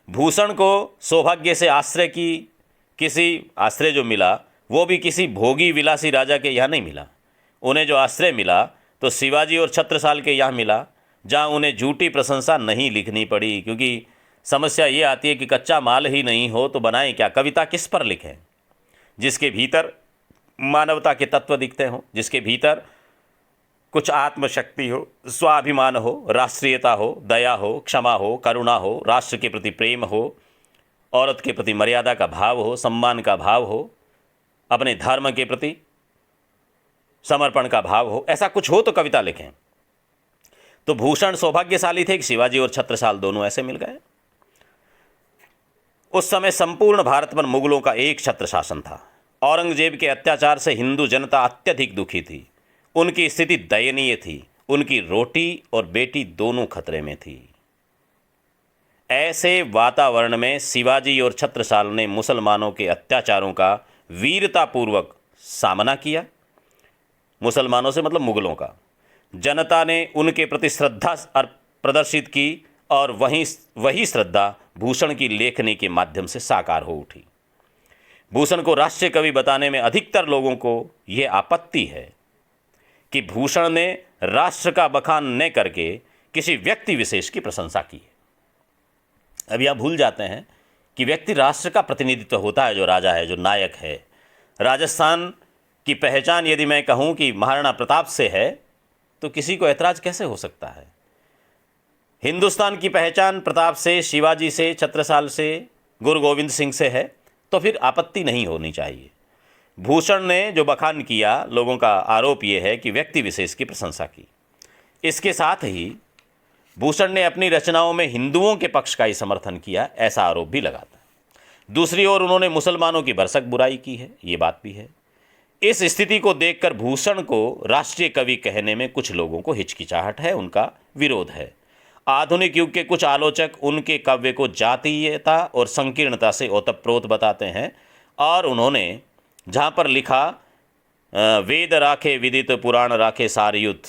भूषण को सौभाग्य से आश्रय जो मिला वो भी किसी भोगी विलासी राजा के यहाँ नहीं मिला। उन्हें जो आश्रय मिला तो शिवाजी और छत्रसाल के यहाँ मिला, जहाँ उन्हें झूठी प्रशंसा नहीं लिखनी पड़ी। क्योंकि समस्या ये आती है कि कच्चा माल ही नहीं हो तो बनाएं क्या, कविता किस पर लिखें जिसके भीतर मानवता के तत्व दिखते हों, जिसके भीतर कुछ आत्मशक्ति हो, स्वाभिमान हो, राष्ट्रीयता हो, दया हो, क्षमा हो, करुणा हो, राष्ट्र के प्रति प्रेम हो, औरत के प्रति मर्यादा का भाव हो, सम्मान का भाव हो, अपने धर्म के प्रति समर्पण का भाव हो। ऐसा कुछ हो तो कविता लिखें। तो भूषण सौभाग्यशाली थे कि शिवाजी और छत्रसाल दोनों ऐसे मिल गए। उस समय संपूर्ण भारत पर मुगलों का एक छत्र शासन था। औरंगजेब के अत्याचार से हिंदू जनता अत्यधिक दुखी थी। उनकी स्थिति दयनीय थी। उनकी रोटी और बेटी दोनों खतरे में थी। ऐसे वातावरण में शिवाजी और छत्रसाल ने मुसलमानों के अत्याचारों का वीरतापूर्वक सामना किया। मुसलमानों से मतलब मुगलों का। जनता ने उनके प्रति श्रद्धा प्रदर्शित की और वही श्रद्धा भूषण की लेखनी के माध्यम से साकार हो उठी। भूषण को राष्ट्रीय कवि बताने में अधिकतर लोगों को यह आपत्ति है कि भूषण ने राष्ट्र का बखान न करके किसी व्यक्ति विशेष की प्रशंसा की है। अभी आप भूल जाते हैं कि व्यक्ति राष्ट्र का प्रतिनिधित्व होता है, जो राजा है, जो नायक है। राजस्थान की पहचान यदि मैं कहूँ कि महाराणा प्रताप से है तो किसी को ऐतराज़ कैसे हो सकता है। हिंदुस्तान की पहचान प्रताप से, शिवाजी से, छत्रसाल से, गुरु गोविंद सिंह से है तो फिर आपत्ति नहीं होनी चाहिए। भूषण ने जो बखान किया, लोगों का आरोप ये है कि व्यक्ति विशेष की प्रशंसा की। इसके साथ ही भूषण ने अपनी रचनाओं में हिंदुओं के पक्ष का ही समर्थन किया, ऐसा आरोप भी लगाता है। दूसरी ओर उन्होंने मुसलमानों की भरसक बुराई की है, ये बात भी है। इस स्थिति को देखकर भूषण को राष्ट्रीय कवि कहने में कुछ लोगों को हिचकिचाहट है, उनका विरोध है। आधुनिक युग के कुछ आलोचक उनके काव्य को जातीयता और संकीर्णता से ओतप्रोत बताते हैं, और उन्होंने जहाँ पर लिखा वेद राखे विदित पुराण राखे सारयुत,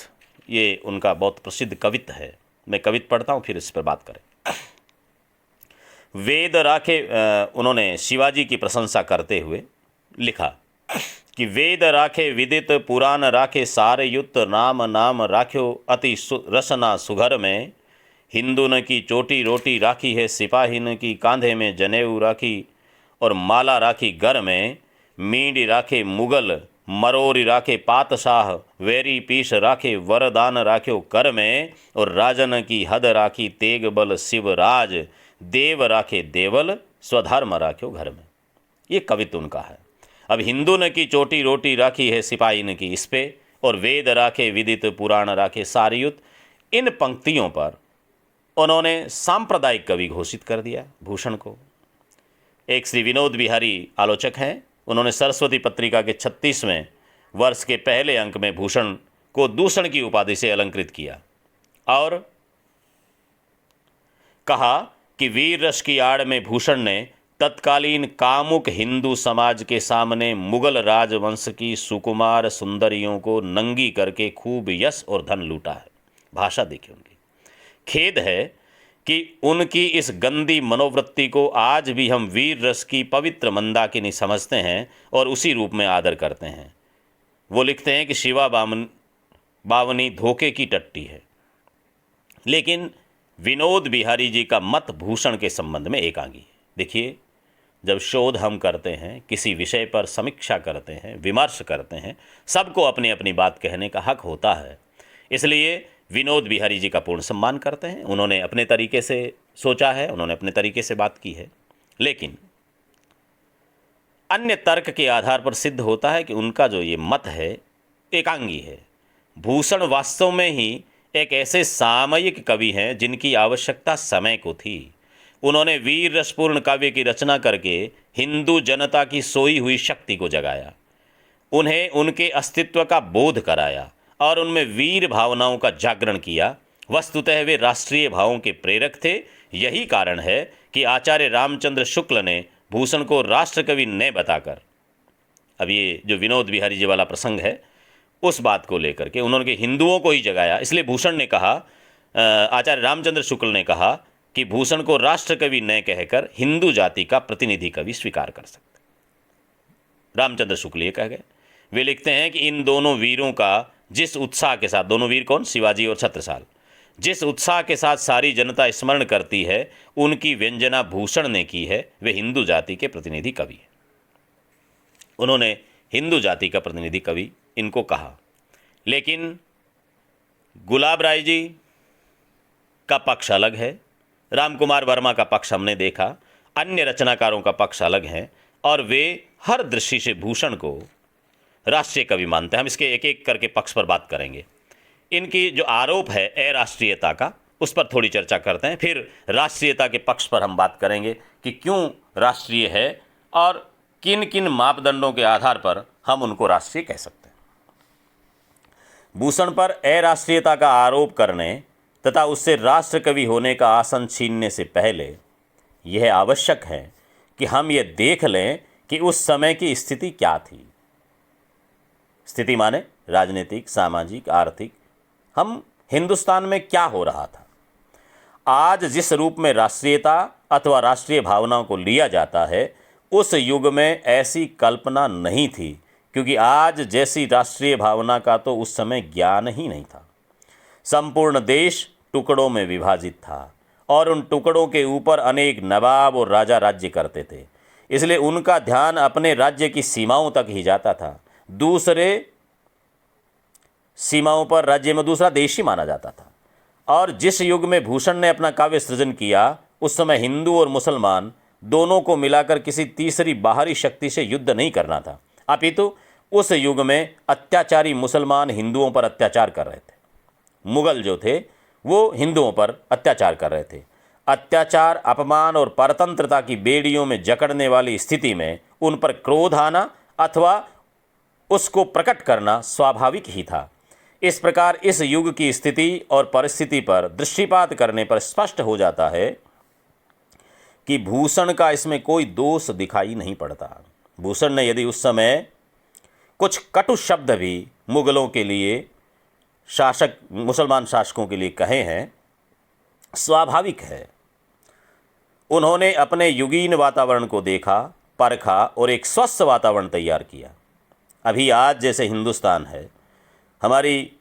ये उनका बहुत प्रसिद्ध कवित्त है। मैं कवित्त पढ़ता हूँ, फिर इस पर बात करें। वेद राखे, उन्होंने शिवाजी की प्रशंसा करते हुए लिखा कि वेद राखे विदित पुराण राखे सारयुत, नाम नाम राख्यो अति रसना सुघर में, हिंदू न की चोटी रोटी राखी है सिपाही न की, कांधे में जनेऊ राखी और माला राखी घर में, मींड राखे मुगल मरोरी राखे पातशाह, वेरी पीस राखे वरदान राख्यो कर में, और राजन की हद राखी तेग बल शिवराज, देव राखे देवल स्वधर्म राख्यो घर में। ये कवित्व उनका है। अब हिंदू न की चोटी रोटी राखी है सिपाही न की, इस पे, और वेद राखे विदित पुराण राखे सारयुत, इन पंक्तियों पर उन्होंने सांप्रदायिक कवि घोषित कर दिया भूषण को। एक श्री विनोद बिहारी आलोचक हैं, उन्होंने सरस्वती पत्रिका के 36वें वर्ष के पहले अंक में भूषण को दूषण की उपाधि से अलंकृत किया और कहा कि वीर रस की आड़ में भूषण ने तत्कालीन कामुक हिंदू समाज के सामने मुगल राजवंश की सुकुमार सुंदरियों को नंगी करके खूब यश और धन लूटा है। भाषा देखिए उनकी। खेद है कि उनकी इस गंदी मनोवृत्ति को आज भी हम वीर रस की पवित्र मंदाकिनी समझते हैं और उसी रूप में आदर करते हैं। वो लिखते हैं कि शिवा बावनी धोखे की टट्टी है। लेकिन विनोद बिहारी जी का मत भूषण के संबंध में एकांगी है। देखिए, जब शोध हम करते हैं, किसी विषय पर समीक्षा करते हैं, विमर्श करते हैं, सबको अपनी अपनी बात कहने का हक होता है। इसलिए विनोद बिहारी जी का पूर्ण सम्मान करते हैं। उन्होंने अपने तरीके से सोचा है, उन्होंने अपने तरीके से बात की है, लेकिन अन्य तर्क के आधार पर सिद्ध होता है कि उनका जो ये मत है एकांगी है। भूषण वास्तव में ही एक ऐसे सामयिक कवि हैं जिनकी आवश्यकता समय को थी। उन्होंने वीर रसपूर्ण काव्य की रचना करके हिंदू जनता की सोई हुई शक्ति को जगाया, उन्हें उनके अस्तित्व का बोध कराया और उनमें वीर भावनाओं का जागरण किया। वस्तुतः वे राष्ट्रीय भावों के प्रेरक थे। यही कारण है कि आचार्य रामचंद्र शुक्ल ने भूषण को राष्ट्रकवि न बताकर, अब ये जो विनोद बिहारी जी वाला प्रसंग है, उस बात को लेकर के उन्होंने हिंदुओं को ही जगाया। इसलिए भूषण ने कहा, आचार्य रामचंद्र शुक्ल ने कहा कि भूषण को राष्ट्रकवि न कहकर हिंदू जाति का प्रतिनिधि कवि स्वीकार कर सकते। रामचंद्र शुक्ल ये कह गए। वे लिखते हैं कि इन दोनों वीरों का जिस उत्साह के साथ, दोनों वीर कौन, शिवाजी और छत्रसाल, जिस उत्साह के साथ सारी जनता स्मरण करती है, उनकी व्यंजना भूषण ने की है। वे हिंदू जाति के प्रतिनिधि कवि हैं। उन्होंने हिंदू जाति का प्रतिनिधि कवि इनको कहा। लेकिन गुलाब राय जी का पक्ष अलग है, रामकुमार वर्मा का पक्ष हमने देखा, अन्य रचनाकारों का पक्ष अलग है, और वे हर दृष्टि से भूषण को राष्ट्रीय कवि मानते हैं। हम इसके एक एक करके पक्ष पर बात करेंगे। इनकी जो आरोप है अराष्ट्रीयता का, उस पर थोड़ी चर्चा करते हैं, फिर राष्ट्रीयता के पक्ष पर हम बात करेंगे कि क्यों राष्ट्रीय है और किन किन मापदंडों के आधार पर हम उनको राष्ट्रीय कह सकते हैं। भूषण पर अराष्ट्रीयता का आरोप करने तथा उससे राष्ट्रकवि होने का आसन छीनने से पहले यह आवश्यक है कि हम ये देख लें कि उस समय की स्थिति क्या थी। स्थिति माने राजनीतिक, सामाजिक, आर्थिक। हम हिंदुस्तान में क्या हो रहा था। आज जिस रूप में राष्ट्रीयता अथवा राष्ट्रीय भावनाओं को लिया जाता है, उस युग में ऐसी कल्पना नहीं थी, क्योंकि आज जैसी राष्ट्रीय भावना का तो उस समय ज्ञान ही नहीं था। संपूर्ण देश टुकड़ों में विभाजित था और उन टुकड़ों के ऊपर अनेक नवाब और राजा राज्य करते थे। इसलिए उनका ध्यान अपने राज्य की सीमाओं तक ही जाता था। दूसरे सीमाओं पर राज्य में दूसरा देश ही माना जाता था। और जिस युग में भूषण ने अपना काव्य सृजन किया, उस समय हिंदू और मुसलमान दोनों को मिलाकर किसी तीसरी बाहरी शक्ति से युद्ध नहीं करना था, अपितु उस युग में अत्याचारी मुसलमान हिंदुओं पर अत्याचार कर रहे थे। मुगल जो थे वो हिंदुओं पर अत्याचार कर रहे थे। अत्याचार, अपमान और परतंत्रता की बेड़ियों में जकड़ने वाली स्थिति में उन पर क्रोध आना अथवा उसको प्रकट करना स्वाभाविक ही था। इस प्रकार इस युग की स्थिति और परिस्थिति पर दृष्टिपात करने पर स्पष्ट हो जाता है कि भूषण का इसमें कोई दोष दिखाई नहीं पड़ता। भूषण ने यदि उस समय कुछ कटु शब्द भी मुगलों के लिए, मुसलमान शासकों के लिए कहे हैं, स्वाभाविक है। उन्होंने अपने युगीन वातावरण को देखा, परखा और एक स्वस्थ वातावरण तैयार किया। अभी आज जैसे हिंदुस्तान है, हमारी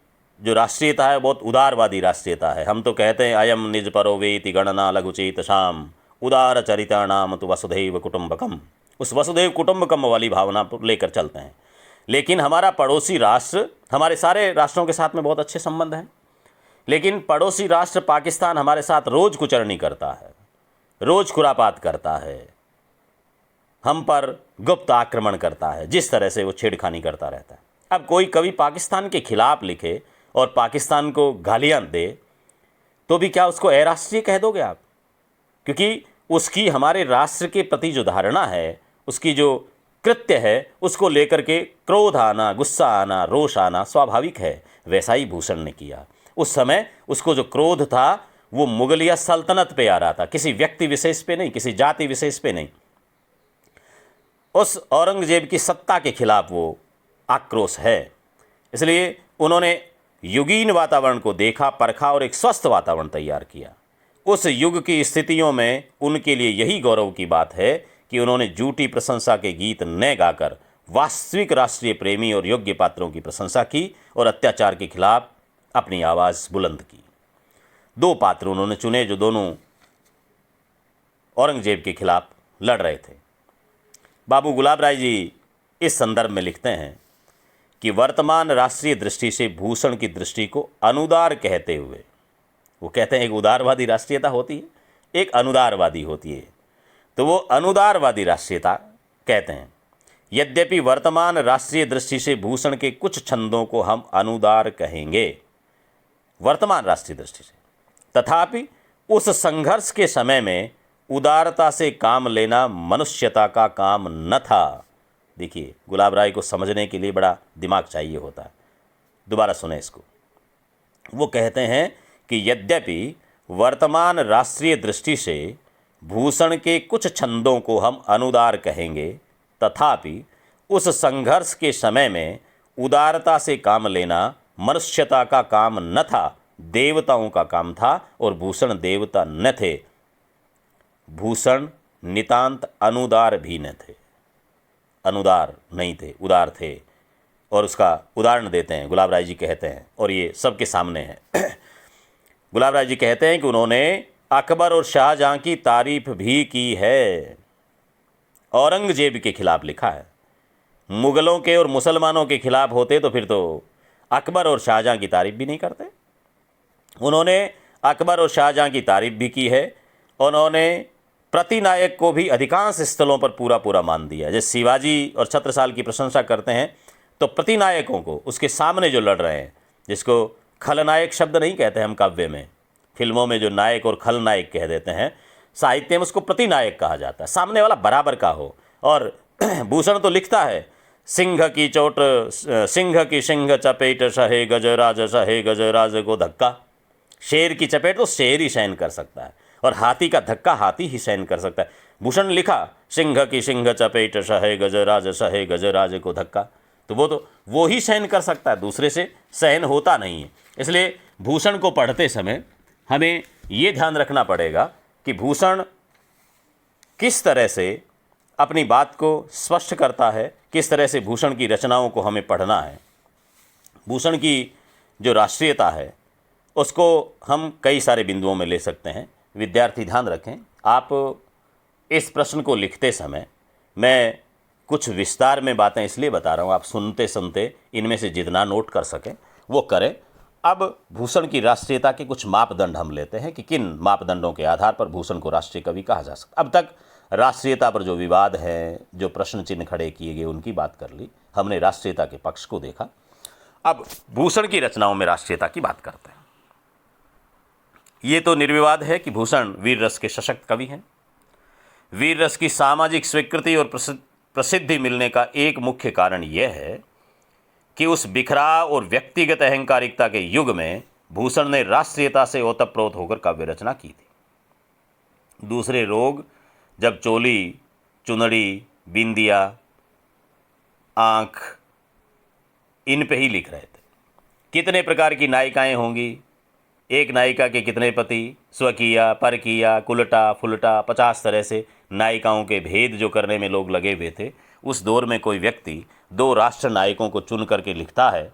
जो राष्ट्रीयता है बहुत उदारवादी राष्ट्रीयता है। हम तो कहते हैं अयम निज परो वेति गणना लघुचेत शाम उदार चरितानाम तो वसुधैव कुटुंबकम। उस वसुधैव कुटुंबकम वाली भावना लेकर चलते हैं। लेकिन हमारा पड़ोसी राष्ट्र, हमारे सारे राष्ट्रों के साथ में बहुत अच्छे संबंध हैं, लेकिन पड़ोसी राष्ट्र पाकिस्तान हमारे साथ रोज़ कुचरनी करता है, रोज़ खुरापात करता है, हम पर गुप्त आक्रमण करता है, जिस तरह से वो छेड़खानी करता रहता है। अब कोई कवि पाकिस्तान के खिलाफ लिखे और पाकिस्तान को गालियाँ दे तो भी क्या उसको अराष्ट्रीय कह दोगे आप? क्योंकि उसकी हमारे राष्ट्र के प्रति जो धारणा है, उसकी जो कृत्य है, उसको लेकर के क्रोध आना, गुस्सा आना, रोष आना स्वाभाविक है। वैसा ही भूषण ने किया। उस समय उसको जो क्रोध था वो मुगलिया सल्तनत पे आ रहा था, किसी व्यक्ति विशेष पे नहीं, किसी जाति विशेष पे नहीं। उस औरंगजेब की सत्ता के खिलाफ वो आक्रोश है। इसलिए उन्होंने युगीन वातावरण को देखा, परखा और एक स्वस्थ वातावरण तैयार किया। उस युग की स्थितियों में उनके लिए यही गौरव की बात है कि उन्होंने झूठी प्रशंसा के गीत न गाकर वास्तविक राष्ट्रीय प्रेमी और योग्य पात्रों की प्रशंसा की और अत्याचार के खिलाफ अपनी आवाज़ बुलंद की। दो पात्र उन्होंने चुने जो दोनों औरंगजेब के खिलाफ लड़ रहे थे। बाबू गुलाब राय जी इस संदर्भ में लिखते हैं कि वर्तमान राष्ट्रीय दृष्टि से भूषण की दृष्टि को अनुदार कहते हुए, वो कहते हैं एक उदारवादी राष्ट्रीयता होती है, एक अनुदारवादी होती है, तो वो अनुदारवादी राष्ट्रीयता कहते हैं। यद्यपि वर्तमान राष्ट्रीय दृष्टि से भूषण के कुछ छंदों को हम अनुदार कहेंगे, वर्तमान राष्ट्रीय दृष्टि से, तथापि उस संघर्ष के समय में उदारता से काम लेना मनुष्यता का काम न था। देखिए, गुलाब राय को समझने के लिए बड़ा दिमाग चाहिए होता है। दोबारा सुने इसको। वो कहते हैं कि यद्यपि वर्तमान राष्ट्रीय दृष्टि से भूषण के कुछ छंदों को हम अनुदार कहेंगे, तथापि उस संघर्ष के समय में उदारता से काम लेना मनुष्यता का काम न था, देवताओं का काम था, और भूषण देवता न थे। भूषण नितांत अनुदार भी न थे, अनुदार नहीं थे, उदार थे। और उसका उदाहरण देते हैं, गुलाब राय जी कहते हैं, और ये सबके सामने है। गुलाब राय जी कहते हैं कि उन्होंने अकबर और शाहजहां की तारीफ भी की है, औरंगजेब के खिलाफ लिखा है। मुगलों के और मुसलमानों के खिलाफ होते तो फिर तो अकबर और शाहजहां की तारीफ भी नहीं करते। उन्होंने अकबर और शाहजहां की तारीफ भी की है। उन्होंने प्रतिनायक को भी अधिकांश स्थलों पर पूरा पूरा मान दिया। जैसे शिवाजी और छत्रसाल की प्रशंसा करते हैं तो प्रतिनायकों को, उसके सामने जो लड़ रहे हैं, जिसको खलनायक शब्द नहीं कहते हम काव्य में, फिल्मों में जो नायक और खलनायक कह देते हैं, साहित्य में उसको प्रतिनायक कहा जाता है, सामने वाला बराबर का हो। और भूषण तो लिखता है, सिंह की चोट, सिंह की सिंह चपेट सहे गजराज को धक्का। शेर की चपेट तो शेर ही सहन कर सकता है, और हाथी का धक्का हाथी ही सहन कर सकता है। भूषण ने लिखा, सिंह की सिंह चपेट सहे गजराज को धक्का, तो वो ही सहन कर सकता है, दूसरे से सहन होता नहीं है। इसलिए भूषण को पढ़ते समय हमें ये ध्यान रखना पड़ेगा कि भूषण किस तरह से अपनी बात को स्पष्ट करता है, किस तरह से भूषण की रचनाओं को हमें पढ़ना है। भूषण की जो राष्ट्रीयता है उसको हम कई सारे बिंदुओं में ले सकते हैं। विद्यार्थी ध्यान रखें, आप इस प्रश्न को लिखते समय मैं कुछ विस्तार में बातें इसलिए बता रहा हूँ, आप सुनते सुनते इनमें से जितना नोट कर सकें वो करें। अब भूषण की राष्ट्रीयता के कुछ मापदंड हम लेते हैं कि किन मापदंडों के आधार पर भूषण को राष्ट्रीय कवि कहा जा सकता। अब तक राष्ट्रीयता पर जो विवाद है, जो प्रश्न चिन्ह खड़े किए गए, उनकी बात कर ली, हमने राष्ट्रीयता के पक्ष को देखा। अब भूषण की रचनाओं में राष्ट्रीयता की बात करते हैं। ये तो निर्विवाद है कि भूषण वीर रस के सशक्त कवि हैं। वीर रस की सामाजिक स्वीकृति और प्रसिद्धि मिलने का एक मुख्य कारण यह है कि उस बिखराव और व्यक्तिगत अहंकारिकता के युग में भूषण ने राष्ट्रीयता से ओतप्रोत होकर काव्य रचना की थी। दूसरे रोग जब चोली, चुनड़ी, बिंदिया, आँख, इन पे ही लिख रहे थे। कितने प्रकार की नायिकाएं होंगी, एक नायिका के कितने पति, स्वकीया, परकीया, कुलटा फुलटा, 50 तरह से नायिकाओं के भेद जो करने में लोग लगे हुए थे। उस दौर में कोई व्यक्ति 2 राष्ट्र नायकों को चुन करके लिखता है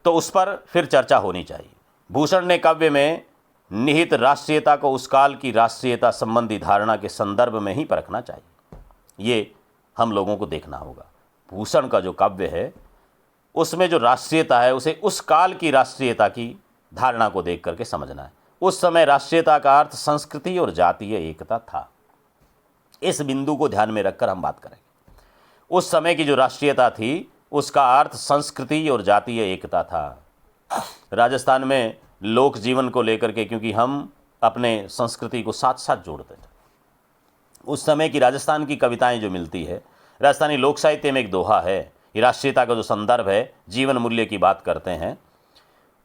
तो उस पर फिर चर्चा होनी चाहिए। भूषण ने काव्य में निहित राष्ट्रीयता को उस काल की राष्ट्रीयता संबंधी धारणा के संदर्भ में ही परखना चाहिए। ये हम लोगों को देखना होगा। भूषण का जो काव्य है उसमें जो राष्ट्रीयता है उसे उस काल की राष्ट्रीयता की धारणा को देख करके समझना है। उस समय राष्ट्रीयता का अर्थ संस्कृति और जातीय एकता था। इस बिंदु को ध्यान में रखकर हम बात करेंगे। उस समय की जो राष्ट्रीयता थी उसका अर्थ संस्कृति और जातीय एकता था। राजस्थान में लोक जीवन को लेकर के, क्योंकि हम अपने संस्कृति को साथ साथ जोड़ते थे, उस समय की राजस्थान की कविताएं जो मिलती है, राजस्थानी लोक साहित्य में एक दोहा है, ये राष्ट्रीयता का जो संदर्भ है, जीवन मूल्य की बात करते हैं।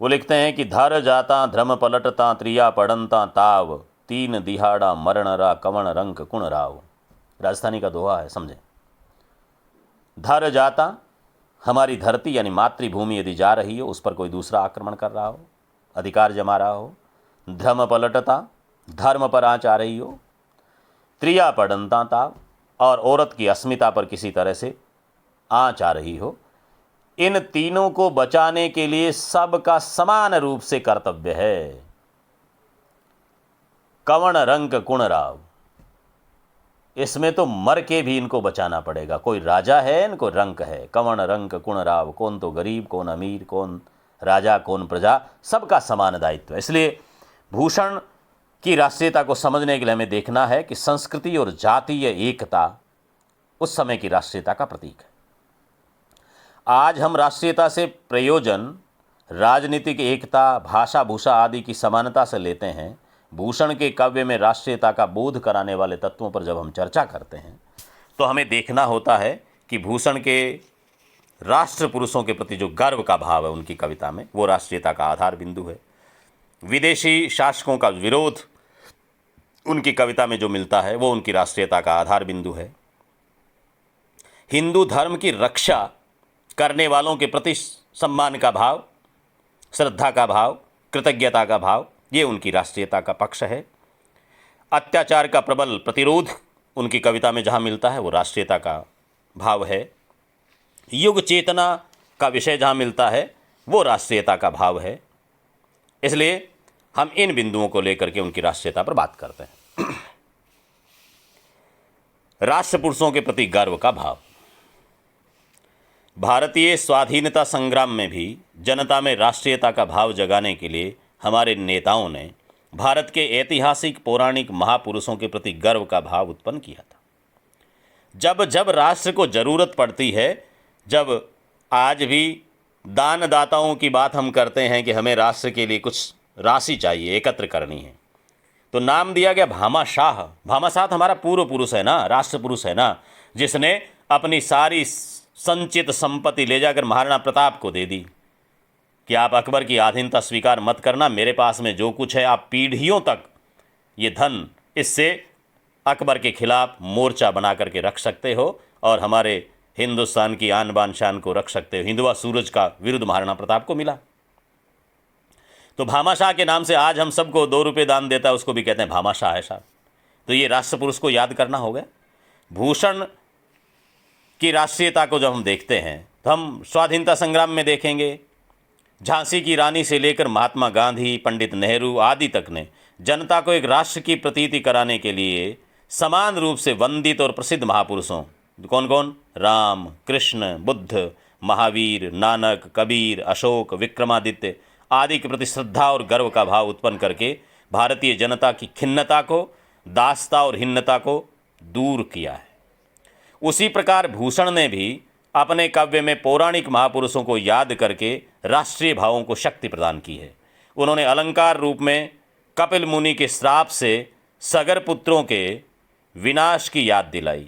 वो लिखते हैं कि धर जाता धर्म पलटता त्रिया पड़नता ताव, 3 दिहाड़ा मरण रा कवण रंक कुण राव। राजस्थानी का दोहा है, समझें। धर जाता, हमारी धरती यानी मातृभूमि यदि जा रही हो, उस पर कोई दूसरा आक्रमण कर रहा हो, अधिकार जमा रहा हो। धर्म पलटता, धर्म पर आँच आ रही हो। त्रिया पड़नता ताव, और औरत की अस्मिता पर किसी तरह से आँच आ रही हो। इन तीनों को बचाने के लिए सबका समान रूप से कर्तव्य है। कवण रंक कुण राव, इसमें तो मर के भी इनको बचाना पड़ेगा। कोई राजा है, इनको रंक है। कवण रंक कुण राव, कौन तो गरीब, कौन अमीर, कौन राजा, कौन प्रजा, सबका समान दायित्व है। इसलिए भूषण की राष्ट्रीयता को समझने के लिए हमें देखना है कि संस्कृति और जातीय एकता उस समय की राष्ट्रीयता का प्रतीक है। आज हम राष्ट्रीयता से प्रयोजन राजनीतिक एकता, भाषा भूषा आदि की समानता से लेते हैं। भूषण के काव्य में राष्ट्रीयता का बोध कराने वाले तत्वों पर जब हम चर्चा करते हैं तो हमें देखना होता है कि भूषण के राष्ट्र पुरुषों के प्रति जो गर्व का भाव है उनकी कविता में, वो राष्ट्रीयता का आधार बिंदु है। विदेशी शासकों का विरोध उनकी कविता में जो मिलता है वो उनकी राष्ट्रीयता का आधार बिंदु है। हिंदू धर्म की रक्षा करने वालों के प्रति सम्मान का भाव, श्रद्धा का भाव, कृतज्ञता का भाव, ये उनकी राष्ट्रीयता का पक्ष है। अत्याचार का प्रबल प्रतिरोध उनकी कविता में जहाँ मिलता है वो राष्ट्रीयता का भाव है। युग चेतना का विषय जहाँ मिलता है वो राष्ट्रीयता का भाव है। इसलिए हम इन बिंदुओं को लेकर के उनकी राष्ट्रीयता पर बात करते हैं। राष्ट्र पुरुषों के प्रति गर्व का भाव। भारतीय स्वाधीनता संग्राम में भी जनता में राष्ट्रीयता का भाव जगाने के लिए हमारे नेताओं ने भारत के ऐतिहासिक पौराणिक महापुरुषों के प्रति गर्व का भाव उत्पन्न किया था। जब जब राष्ट्र को ज़रूरत पड़ती है, जब आज भी दानदाताओं की बात हम करते हैं कि हमें राष्ट्र के लिए कुछ राशि चाहिए, एकत्र करनी है, तो नाम दिया गया भामाशाह। भामाशाह हमारा पूर्व पुरुष है ना, राष्ट्र पुरुष है ना, जिसने अपनी सारी संचित संपत्ति ले जाकर महाराणा प्रताप को दे दी कि आप अकबर की अधीनता स्वीकार मत करना, मेरे पास में जो कुछ है आप पीढ़ियों तक ये धन, इससे अकबर के खिलाफ मोर्चा बना करके रख सकते हो और हमारे हिंदुस्तान की आन बान शान को रख सकते हो। हिंदुआ सूरज का विरुद्ध महाराणा प्रताप को मिला। तो भामाशाह के नाम से आज हम सबको 2 रुपये दान देता है, उसको भी कहते हैं भामाशाह है साहब। तो ये राष्ट्र पुरुष को याद करना होगा। भूषण की राष्ट्रीयता को जब हम देखते हैं तो हम स्वाधीनता संग्राम में देखेंगे, झांसी की रानी से लेकर महात्मा गांधी, पंडित नेहरू आदि तक ने जनता को एक राष्ट्र की प्रतीति कराने के लिए समान रूप से वंदित और प्रसिद्ध महापुरुषों, कौन कौन, राम, कृष्ण, बुद्ध, महावीर, नानक, कबीर, अशोक, विक्रमादित्य आदि के प्रति श्रद्धा और गर्व का भाव उत्पन्न करके भारतीय जनता की खिन्नता को, दासता और हिन्नता को दूर किया है। उसी प्रकार भूषण ने भी अपने काव्य में पौराणिक महापुरुषों को याद करके राष्ट्रीय भावों को शक्ति प्रदान की है। उन्होंने अलंकार रूप में कपिल मुनि के श्राप से सगर पुत्रों के विनाश की याद दिलाई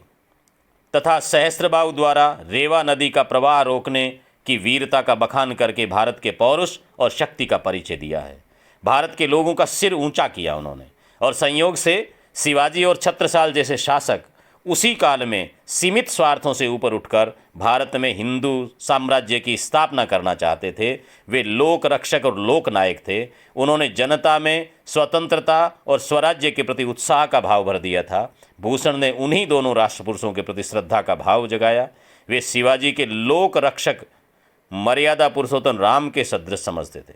तथा सहस्त्रबाहु द्वारा रेवा नदी का प्रवाह रोकने की वीरता का बखान करके भारत के पौरुष और शक्ति का परिचय दिया है। भारत के लोगों का सिर ऊंचा किया उन्होंने, और संयोग से शिवाजी और छत्रसाल जैसे शासक उसी काल में सीमित स्वार्थों से ऊपर उठकर भारत में हिंदू साम्राज्य की स्थापना करना चाहते थे। वे लोक रक्षक और लोक नायक थे। उन्होंने जनता में स्वतंत्रता और स्वराज्य के प्रति उत्साह का भाव भर दिया था। भूषण ने उन्हीं दोनों राष्ट्रपुरुषों के प्रति श्रद्धा का भाव जगाया। वे शिवाजी के लोक रक्षक मर्यादा पुरुषोत्तम राम के सदृश समझते थे।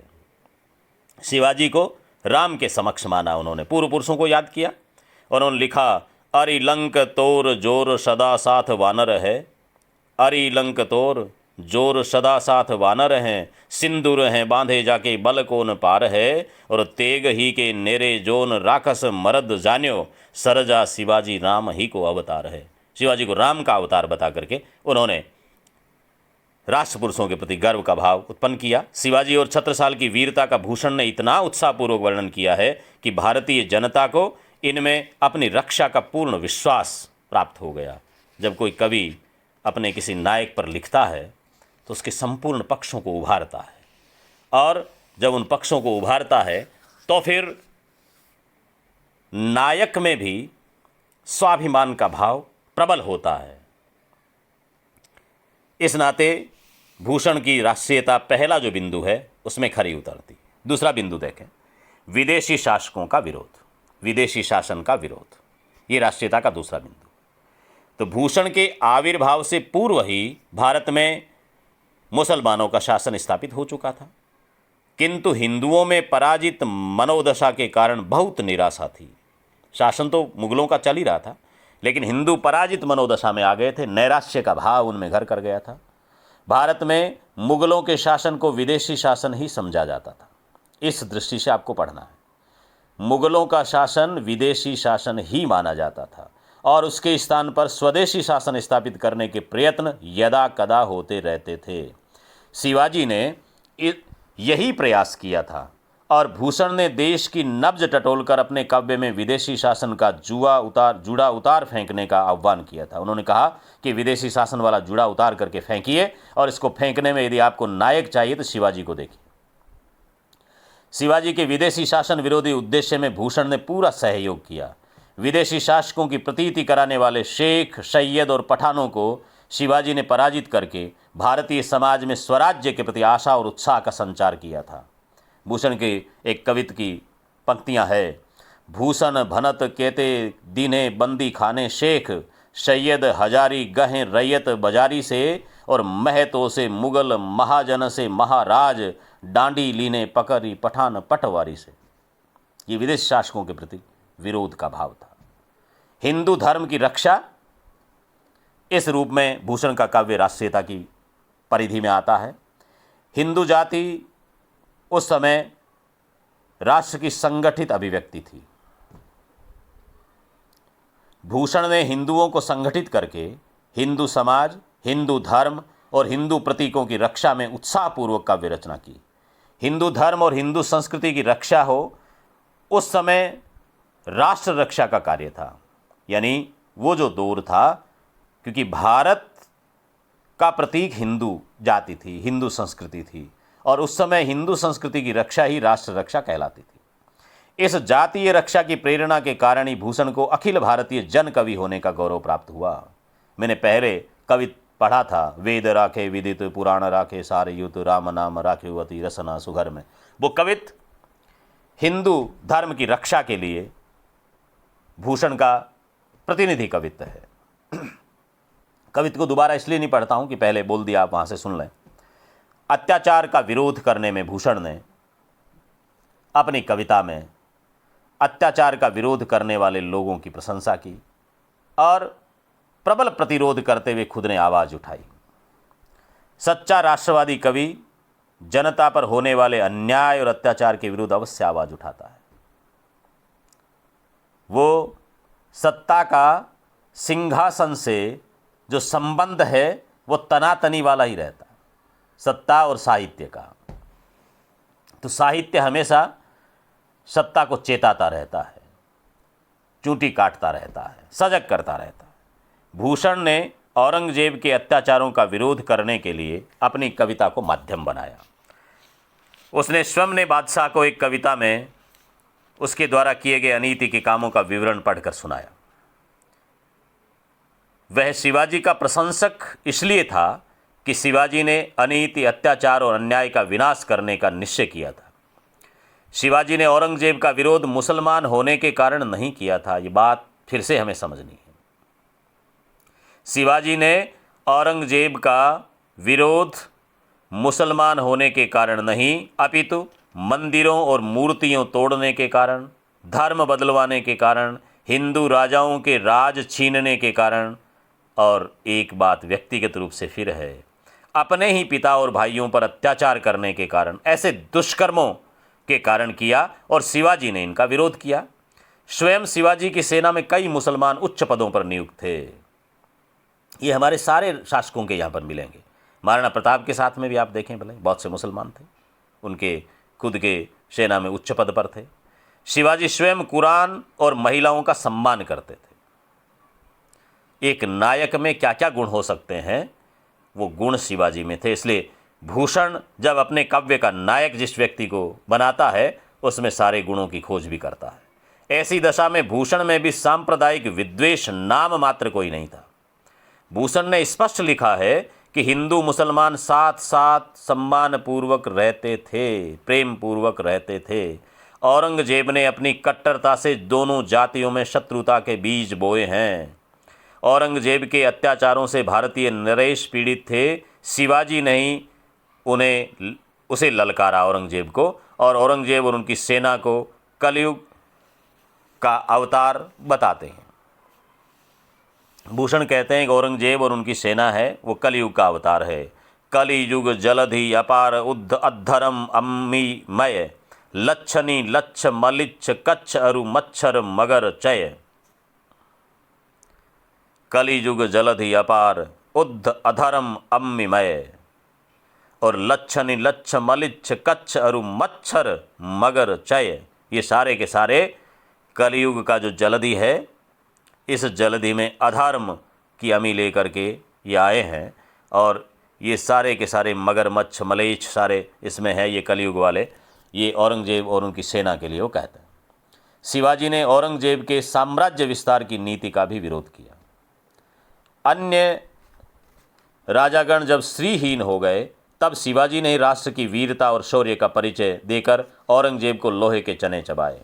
शिवाजी को राम के समक्ष माना। उन्होंने पूर्व पुरुषों को याद किया। उन्होंने लिखा, अरि लंक तोर जोर सदा साथ वानर है, अरि लंक तोर जोर सदा साथ वानर हैं, सिंदूर हैं बांधे जाके बल कोन पार है, और तेग ही के नेरे जोन राखस मरद जान्यो, सरजा शिवाजी राम ही को अवतार है। शिवाजी को राम का अवतार बता करके उन्होंने राष्ट्रपुरुषों के प्रति गर्व का भाव उत्पन्न किया। शिवाजी और छत्रसाल की वीरता का भूषण ने इतना उत्साहपूर्वक वर्णन किया है कि भारतीय जनता को इनमें अपनी रक्षा का पूर्ण विश्वास प्राप्त हो गया। जब कोई कवि अपने किसी नायक पर लिखता है तो उसके संपूर्ण पक्षों को उभारता है, और जब उन पक्षों को उभारता है तो फिर नायक में भी स्वाभिमान का भाव प्रबल होता है। इस नाते भूषण की राष्ट्रीयता पहला जो बिंदु है उसमें खरी उतरती। दूसरा बिंदु देखें, विदेशी शासकों का विरोध, विदेशी शासन का विरोध, ये राष्ट्रीयता का दूसरा बिंदु। तो भूषण के आविर्भाव से पूर्व ही भारत में मुसलमानों का शासन स्थापित हो चुका था, किंतु हिंदुओं में पराजित मनोदशा के कारण बहुत निराशा थी। शासन तो मुगलों का चल ही रहा था, लेकिन हिंदू पराजित मनोदशा में आ गए थे। नैराश्य का भाव उनमें घर कर गया था। भारत में मुगलों के शासन को विदेशी शासन ही समझा जाता था। इस दृष्टि से आपको पढ़ना है। मुगलों का शासन विदेशी शासन ही माना जाता था, और उसके स्थान पर स्वदेशी शासन स्थापित करने के प्रयत्न यदा कदा होते रहते थे। शिवाजी ने यही प्रयास किया था, और भूषण ने देश की नब्ज टटोलकर अपने काव्य में विदेशी शासन का जूड़ा उतार फेंकने का आह्वान किया था। उन्होंने कहा कि विदेशी शासन वाला जूड़ा उतार करके फेंकिए, और इसको फेंकने में यदि आपको नायक चाहिए तो शिवाजी को देखिए। शिवाजी के विदेशी शासन विरोधी उद्देश्य में भूषण ने पूरा सहयोग किया। विदेशी शासकों की प्रतीति कराने वाले शेख, सैयद और पठानों को शिवाजी ने पराजित करके भारतीय समाज में स्वराज्य के प्रति आशा और उत्साह का संचार किया था। भूषण की एक कविता की पंक्तियां है, भूषण भनत केते दीने बंदी खाने शेख, सैयद हजारी गहें रैयत बाजारी से, और महतो से मुगल महाजन से महाराज, डांडी लीने पकड़ी पठान पटवारी से। ये विदेश शासकों के प्रति विरोध का भाव था। हिंदू धर्म की रक्षा, इस रूप में भूषण का काव्य राष्ट्रीयता की परिधि में आता है। हिंदू जाति उस समय राष्ट्र की संगठित अभिव्यक्ति थी। भूषण ने हिंदुओं को संगठित करके हिंदू समाज, हिंदू धर्म और हिंदू प्रतीकों की रक्षा में उत्साहपूर्वक काव्य रचना की। हिंदू धर्म और हिंदू संस्कृति की रक्षा हो, उस समय राष्ट्र रक्षा का कार्य था। यानी वो जो दौर था, क्योंकि भारत का प्रतीक हिंदू जाति थी, हिंदू संस्कृति थी, और उस समय हिंदू संस्कृति की रक्षा ही राष्ट्र रक्षा कहलाती थी। इस जातीय रक्षा की प्रेरणा के कारण ही भूषण को अखिल भारतीय जन कवि होने का गौरव प्राप्त हुआ। मैंने पहले कवि पढ़ा था, वेद राखे विदित पुराण राखे सार युत, राम नाम राखे अति रसना सुघर में। वो कवित हिंदू धर्म की रक्षा के लिए भूषण का प्रतिनिधि कवित्व है। कवित्व को दोबारा इसलिए नहीं पढ़ता हूँ कि पहले बोल दिया, आप वहाँ से सुन लें। अत्याचार का विरोध करने में भूषण ने अपनी कविता में अत्याचार का विरोध करने वाले लोगों की प्रशंसा की, और प्रबल प्रतिरोध करते हुए खुद ने आवाज़ उठाई। सच्चा राष्ट्रवादी कवि जनता पर होने वाले अन्याय और अत्याचार के विरुद्ध अवश्य आवाज़ उठाता है। वो सत्ता का सिंहासन से जो संबंध है वो तनातनी वाला ही रहता है, सत्ता और साहित्य का। तो साहित्य हमेशा सत्ता को चेताता रहता है, चूंटी काटता रहता है, सजग करता रहता है। भूषण ने औरंगजेब के अत्याचारों का विरोध करने के लिए अपनी कविता को माध्यम बनाया। उसने स्वयं ने बादशाह को एक कविता में उसके द्वारा किए गए अनीति के कामों का विवरण पढ़कर सुनाया। वह शिवाजी का प्रशंसक इसलिए था कि शिवाजी ने अनीति, अत्याचार और अन्याय का विनाश करने का निश्चय किया था। शिवाजी ने औरंगजेब का विरोध मुसलमान होने के कारण नहीं किया था। ये बात फिर से हमें समझनी है। शिवाजी ने औरंगजेब का विरोध मुसलमान होने के कारण नहीं, अपितु मंदिरों और मूर्तियों तोड़ने के कारण, धर्म बदलवाने के कारण, हिंदू राजाओं के राज छीनने के कारण, और एक बात व्यक्तिगत रूप से फिर है, अपने ही पिता और भाइयों पर अत्याचार करने के कारण, ऐसे दुष्कर्मों के कारण किया। और शिवाजी ने इनका विरोध किया। स्वयं शिवाजी की सेना में कई मुसलमान उच्च पदों पर नियुक्त थे। ये हमारे सारे शासकों के यहाँ पर मिलेंगे। महाराणा प्रताप के साथ में भी आप देखें भले बहुत से मुसलमान थे, उनके खुद के सेना में उच्च पद पर थे। शिवाजी स्वयं कुरान और महिलाओं का सम्मान करते थे। एक नायक में क्या क्या गुण हो सकते हैं, वो गुण शिवाजी में थे। इसलिए भूषण जब अपने काव्य का नायक जिस व्यक्ति को बनाता है, उसमें सारे गुणों की खोज भी करता है। ऐसी दशा में भूषण में भी सांप्रदायिक विद्वेष नाम मात्र कोई नहीं था। भूषण ने स्पष्ट लिखा है कि हिंदू मुसलमान साथ साथ सम्मान पूर्वक रहते थे, प्रेम पूर्वक रहते थे। औरंगजेब ने अपनी कट्टरता से दोनों जातियों में शत्रुता के बीज बोए हैं। औरंगजेब के अत्याचारों से भारतीय नरेश पीड़ित थे। शिवाजी ने ही उसे ललकारा औरंगजेब को, और औरंगजेब और उनकी सेना को कलयुग का अवतार बताते हैं। भूषण कहते हैं कि औरंगजेब और उनकी सेना है वो कलयुग का अवतार है। कलियुग जलधि अपार उद्ध अद्धरम अम्मीमय, लच्छनी लच्छ मलिच्छ कच्छ अरु मच्छर मगर चय। कलियुग जलधि अपार उद्ध अधरम अम्मीमय, और लच्छनी लच्छ मलिच्छ कच्छ अरु मच्छर मगर चय। ये सारे के सारे कलियुग का जो जलधि है, इस जलधि में अधर्म की अमी लेकर के ये आए हैं, और ये सारे के सारे मगरमच्छ मलेच्छ सारे इसमें है, ये कलयुग वाले। ये औरंगजेब और उनकी सेना के लिए वो कहते हैं। शिवाजी ने औरंगजेब के साम्राज्य विस्तार की नीति का भी विरोध किया। अन्य राजागण जब श्रीहीन हो गए, तब शिवाजी ने राष्ट्र की वीरता और शौर्य का परिचय देकर औरंगजेब को लोहे के चने चबाए।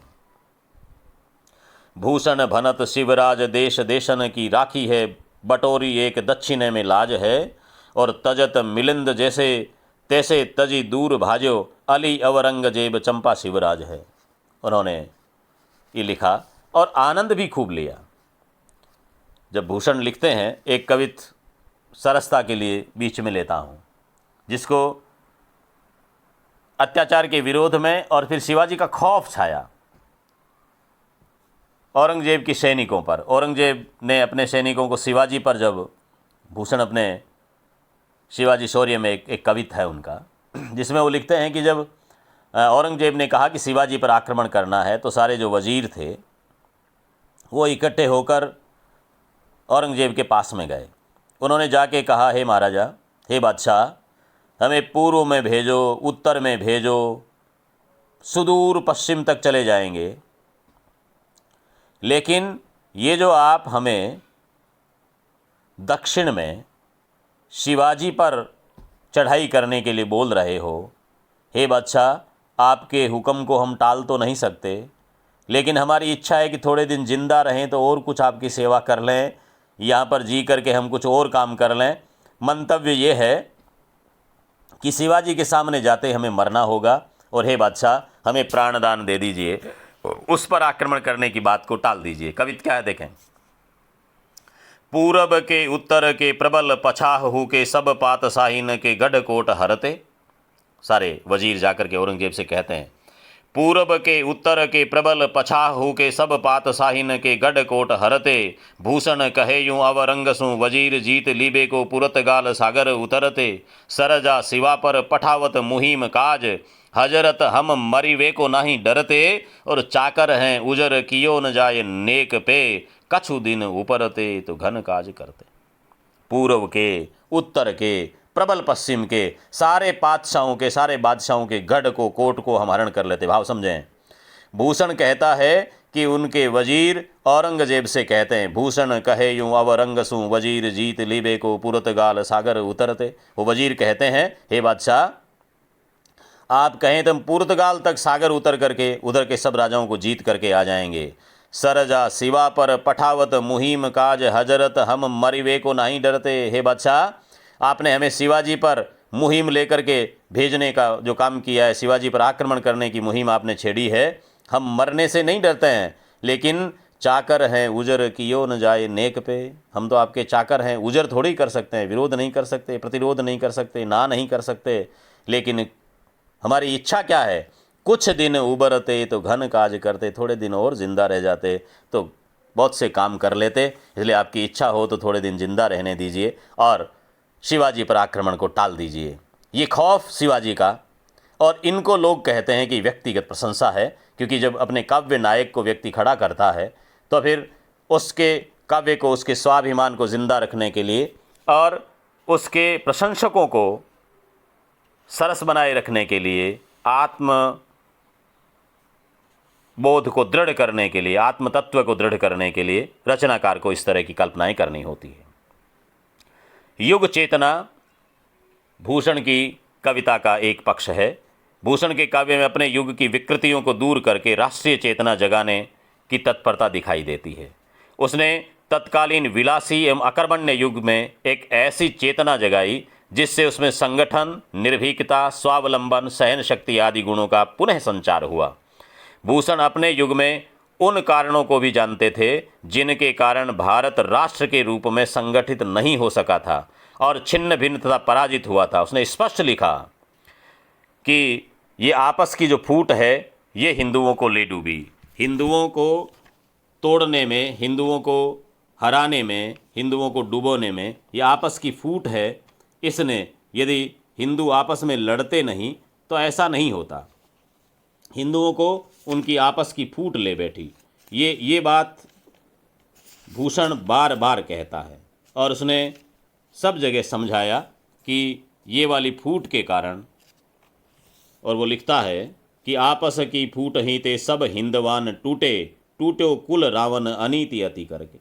भूषण भनत शिवराज देश देशन की राखी है, बटोरी एक दक्षिणे में लाज है, और तजत मिलिंद जैसे तैसे तजी दूर भाजो, अली अवरंगजेब चंपा शिवराज है। उन्होंने ये लिखा और आनंद भी खूब लिया। जब भूषण लिखते हैं, एक कवित सरसता के लिए बीच में लेता हूँ, जिसको अत्याचार के विरोध में और फिर शिवाजी का खौफ छाया औरंगजेब की सैनिकों पर। औरंगजेब ने अपने सैनिकों को शिवाजी पर, जब भूषण अपने शिवाजी शौर्य में एक कविता है उनका, जिसमें वो लिखते हैं कि जब औरंगजेब ने कहा कि शिवाजी पर आक्रमण करना है, तो सारे जो वजीर थे वो इकट्ठे होकर औरंगजेब के पास में गए। उन्होंने जाके कहा, हे महाराजा, हे बादशाह, हमें पूर्व में भेजो, उत्तर में भेजो, सुदूर पश्चिम तक चले जाएंगे, लेकिन ये जो आप हमें दक्षिण में शिवाजी पर चढ़ाई करने के लिए बोल रहे हो, हे बादशाह, आपके हुक्म को हम टाल तो नहीं सकते, लेकिन हमारी इच्छा है कि थोड़े दिन जिंदा रहें तो और कुछ आपकी सेवा कर लें, यहाँ पर जी करके हम कुछ और काम कर लें। मंतव्य ये है कि शिवाजी के सामने जाते हमें मरना होगा, और हे बादशाह, हमें प्राणदान दे दीजिए, उस पर आक्रमण करने की बात को टाल दीजिए। कविता क्या है देखें। पूरब के उत्तर के प्रबल पछाहू के, सब पात साहिन के गढ़ कोट हरते। सारे वजीर जाकर के औरंगजेब से कहते हैं, पूरब के उत्तर के प्रबल पछाहू के, सब पात साहिन के गढ़ कोट हरते। भूषण कहे यूं अवरंगसु, वजीर जीत लीबे को पुरत गाल सागर उतरते। सरजा शिवा पर पठावत मुहिम काज, हजरत हम मरीवे को नहीं डरते। और चाकर हैं उजर कियो न जाए नेक पे, कछु दिन उपरते तो घन काज करते। पूर्व के, उत्तर के, प्रबल पश्चिम के, सारे बादशाहों के गढ़ को, कोट को हम हरण कर लेते। भाव समझें। भूषण कहता है कि उनके वजीर औरंगजेब से कहते हैं, भूषण कहे यूं अव रंगसू वजीर जीत लीबे को पुरतगाल सागर उतरते। वो वजीर कहते हैं, हे बादशाह, आप कहें तो हम पुर्तगाल तक सागर उतर करके उधर के सब राजाओं को जीत करके आ जाएंगे। सरजा सिवा पर पठावत मुहिम काज हजरत हम मरिवे को नहीं डरते। हे बादशाह, आपने हमें शिवाजी पर मुहिम लेकर के भेजने का जो काम किया है, शिवाजी पर आक्रमण करने की मुहिम आपने छेड़ी है, हम मरने से नहीं डरते हैं, लेकिन चाकर हैं उजर कियो न जाए नेक पे। हम तो आपके चाकर हैं, उजर थोड़ी कर सकते हैं, विरोध नहीं कर सकते, प्रतिरोध नहीं कर सकते, ना नहीं कर सकते, लेकिन हमारी इच्छा क्या है, कुछ दिन उबरते तो घन काज करते, थोड़े दिन और जिंदा रह जाते तो बहुत से काम कर लेते। इसलिए आपकी इच्छा हो तो थोड़े दिन जिंदा रहने दीजिए और शिवाजी पर आक्रमण को टाल दीजिए। ये खौफ शिवाजी का, और इनको लोग कहते हैं कि व्यक्तिगत प्रशंसा है, क्योंकि जब अपने काव्य नायक को व्यक्ति खड़ा करता है तो फिर उसके काव्य को, उसके स्वाभिमान को जिंदा रखने के लिए और उसके प्रशंसकों को सरस बनाए रखने के लिए, आत्म बोध को दृढ़ करने के लिए, आत्म तत्व को दृढ़ करने के लिए रचनाकार को इस तरह की कल्पनाएं करनी होती है। युग चेतना भूषण की कविता का एक पक्ष है। भूषण के काव्य में अपने युग की विकृतियों को दूर करके राष्ट्रीय चेतना जगाने की तत्परता दिखाई देती है। उसने तत्कालीन विलासी एवं अकर्मण्य युग में एक ऐसी चेतना जगाई जिससे उसमें संगठन, निर्भीकता, स्वावलंबन, सहन शक्ति आदि गुणों का पुनः संचार हुआ। भूषण अपने युग में उन कारणों को भी जानते थे जिनके कारण भारत राष्ट्र के रूप में संगठित नहीं हो सका था और छिन्न भिन्न तथा पराजित हुआ था। उसने स्पष्ट लिखा कि ये आपस की जो फूट है ये हिंदुओं को ले डूबी। हिंदुओं को तोड़ने में, हिंदुओं को हराने में, हिंदुओं को डुबोने में ये आपस की फूट है। इसने, यदि हिंदू आपस में लड़ते नहीं तो ऐसा नहीं होता। हिंदुओं को उनकी आपस की फूट ले बैठी। ये बात भूषण बार बार कहता है और उसने सब जगह समझाया कि ये वाली फूट के कारण, और वो लिखता है कि आपस की फूट ही ते सब हिंदवान टूटे, टूटो कुल रावण अनीति अति करके।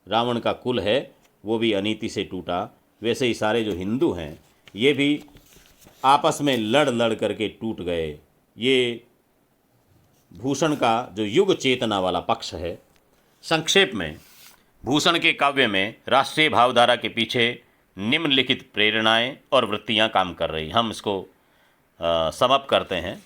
रावण का कुल है वो भी अनीति से टूटा, वैसे ही सारे जो हिंदू हैं ये भी आपस में लड़ लड़ करके टूट गए। ये भूषण का जो युग चेतना वाला पक्ष है। संक्षेप में भूषण के काव्य में राष्ट्रीय भावधारा के पीछे निम्नलिखित प्रेरणाएं और वृत्तियां काम कर रही। हम इसको समअप करते हैं।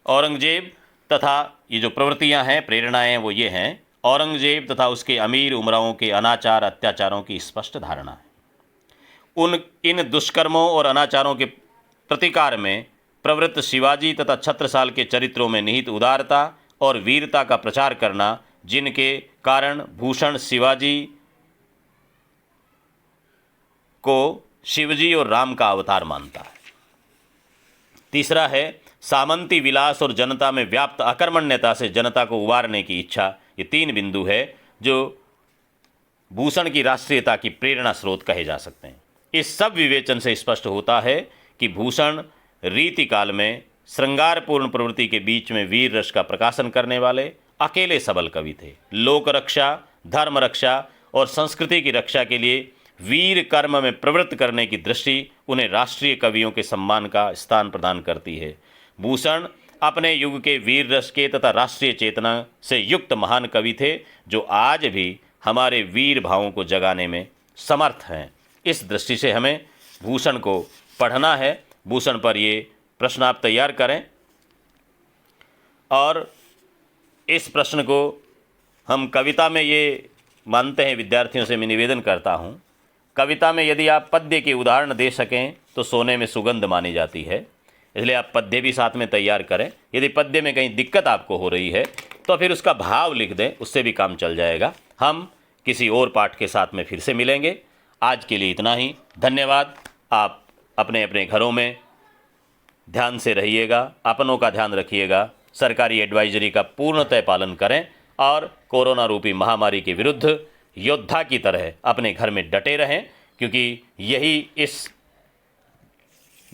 औरंगजेब तथा ये जो प्रवृत्तियां हैं, प्रेरणाएं हैं, वो ये हैं। औरंगजेब तथा उसके अमीर उमराओं के अनाचार अत्याचारों की स्पष्ट धारणा है। इन दुष्कर्मों और अनाचारों के प्रतिकार में प्रवृत्त शिवाजी तथा छत्रसाल के चरित्रों में निहित उदारता और वीरता का प्रचार करना, जिनके कारण भूषण शिवाजी को शिवजी और राम का अवतार मानता है। तीसरा है सामंती विलास और जनता में व्याप्त अकर्मण्यता से जनता को उबारने की इच्छा। ये तीन बिंदु है जो भूषण की राष्ट्रीयता की प्रेरणा स्रोत कहे जा सकते हैं। इस सब विवेचन से स्पष्ट होता है कि भूषण रीतिकाल में श्रृंगारपूर्ण प्रवृत्ति के बीच में वीर रस का प्रकाशन करने वाले अकेले सबल कवि थे। लोक रक्षा, धर्म रक्षा और संस्कृति की रक्षा के लिए वीर कर्म में प्रवृत्त करने की दृष्टि उन्हें राष्ट्रीय कवियों के सम्मान का स्थान प्रदान करती है। भूषण अपने युग के वीर रस के तथा राष्ट्रीय चेतना से युक्त महान कवि थे जो आज भी हमारे वीर भावों को जगाने में समर्थ हैं। इस दृष्टि से हमें भूषण को पढ़ना है। भूषण पर ये प्रश्न आप तैयार करें और इस प्रश्न को हम कविता में ये मानते हैं, विद्यार्थियों से मैं निवेदन करता हूँ, कविता में यदि आप पद्य के उदाहरण दे सकें तो सोने में सुगंध मानी जाती है। इसलिए आप पद्य भी साथ में तैयार करें। यदि पद्य में कहीं दिक्कत आपको हो रही है तो फिर उसका भाव लिख दें, उससे भी काम चल जाएगा। हम किसी और पाठ के साथ में फिर से मिलेंगे। आज के लिए इतना ही। धन्यवाद। आप अपने अपने घरों में ध्यान से रहिएगा, अपनों का ध्यान रखिएगा, सरकारी एडवाइजरी का पूर्णतः पालन करें और कोरोना रूपी महामारी के विरुद्ध योद्धा की तरह अपने घर में डटे रहें, क्योंकि यही इस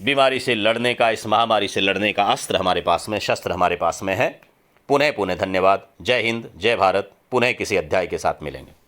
बीमारी से लड़ने का, इस महामारी से लड़ने का अस्त्र हमारे पास में, शस्त्र हमारे पास में है। पुनः पुनः धन्यवाद। जय हिंद, जय भारत। पुनः किसी अध्याय के साथ मिलेंगे।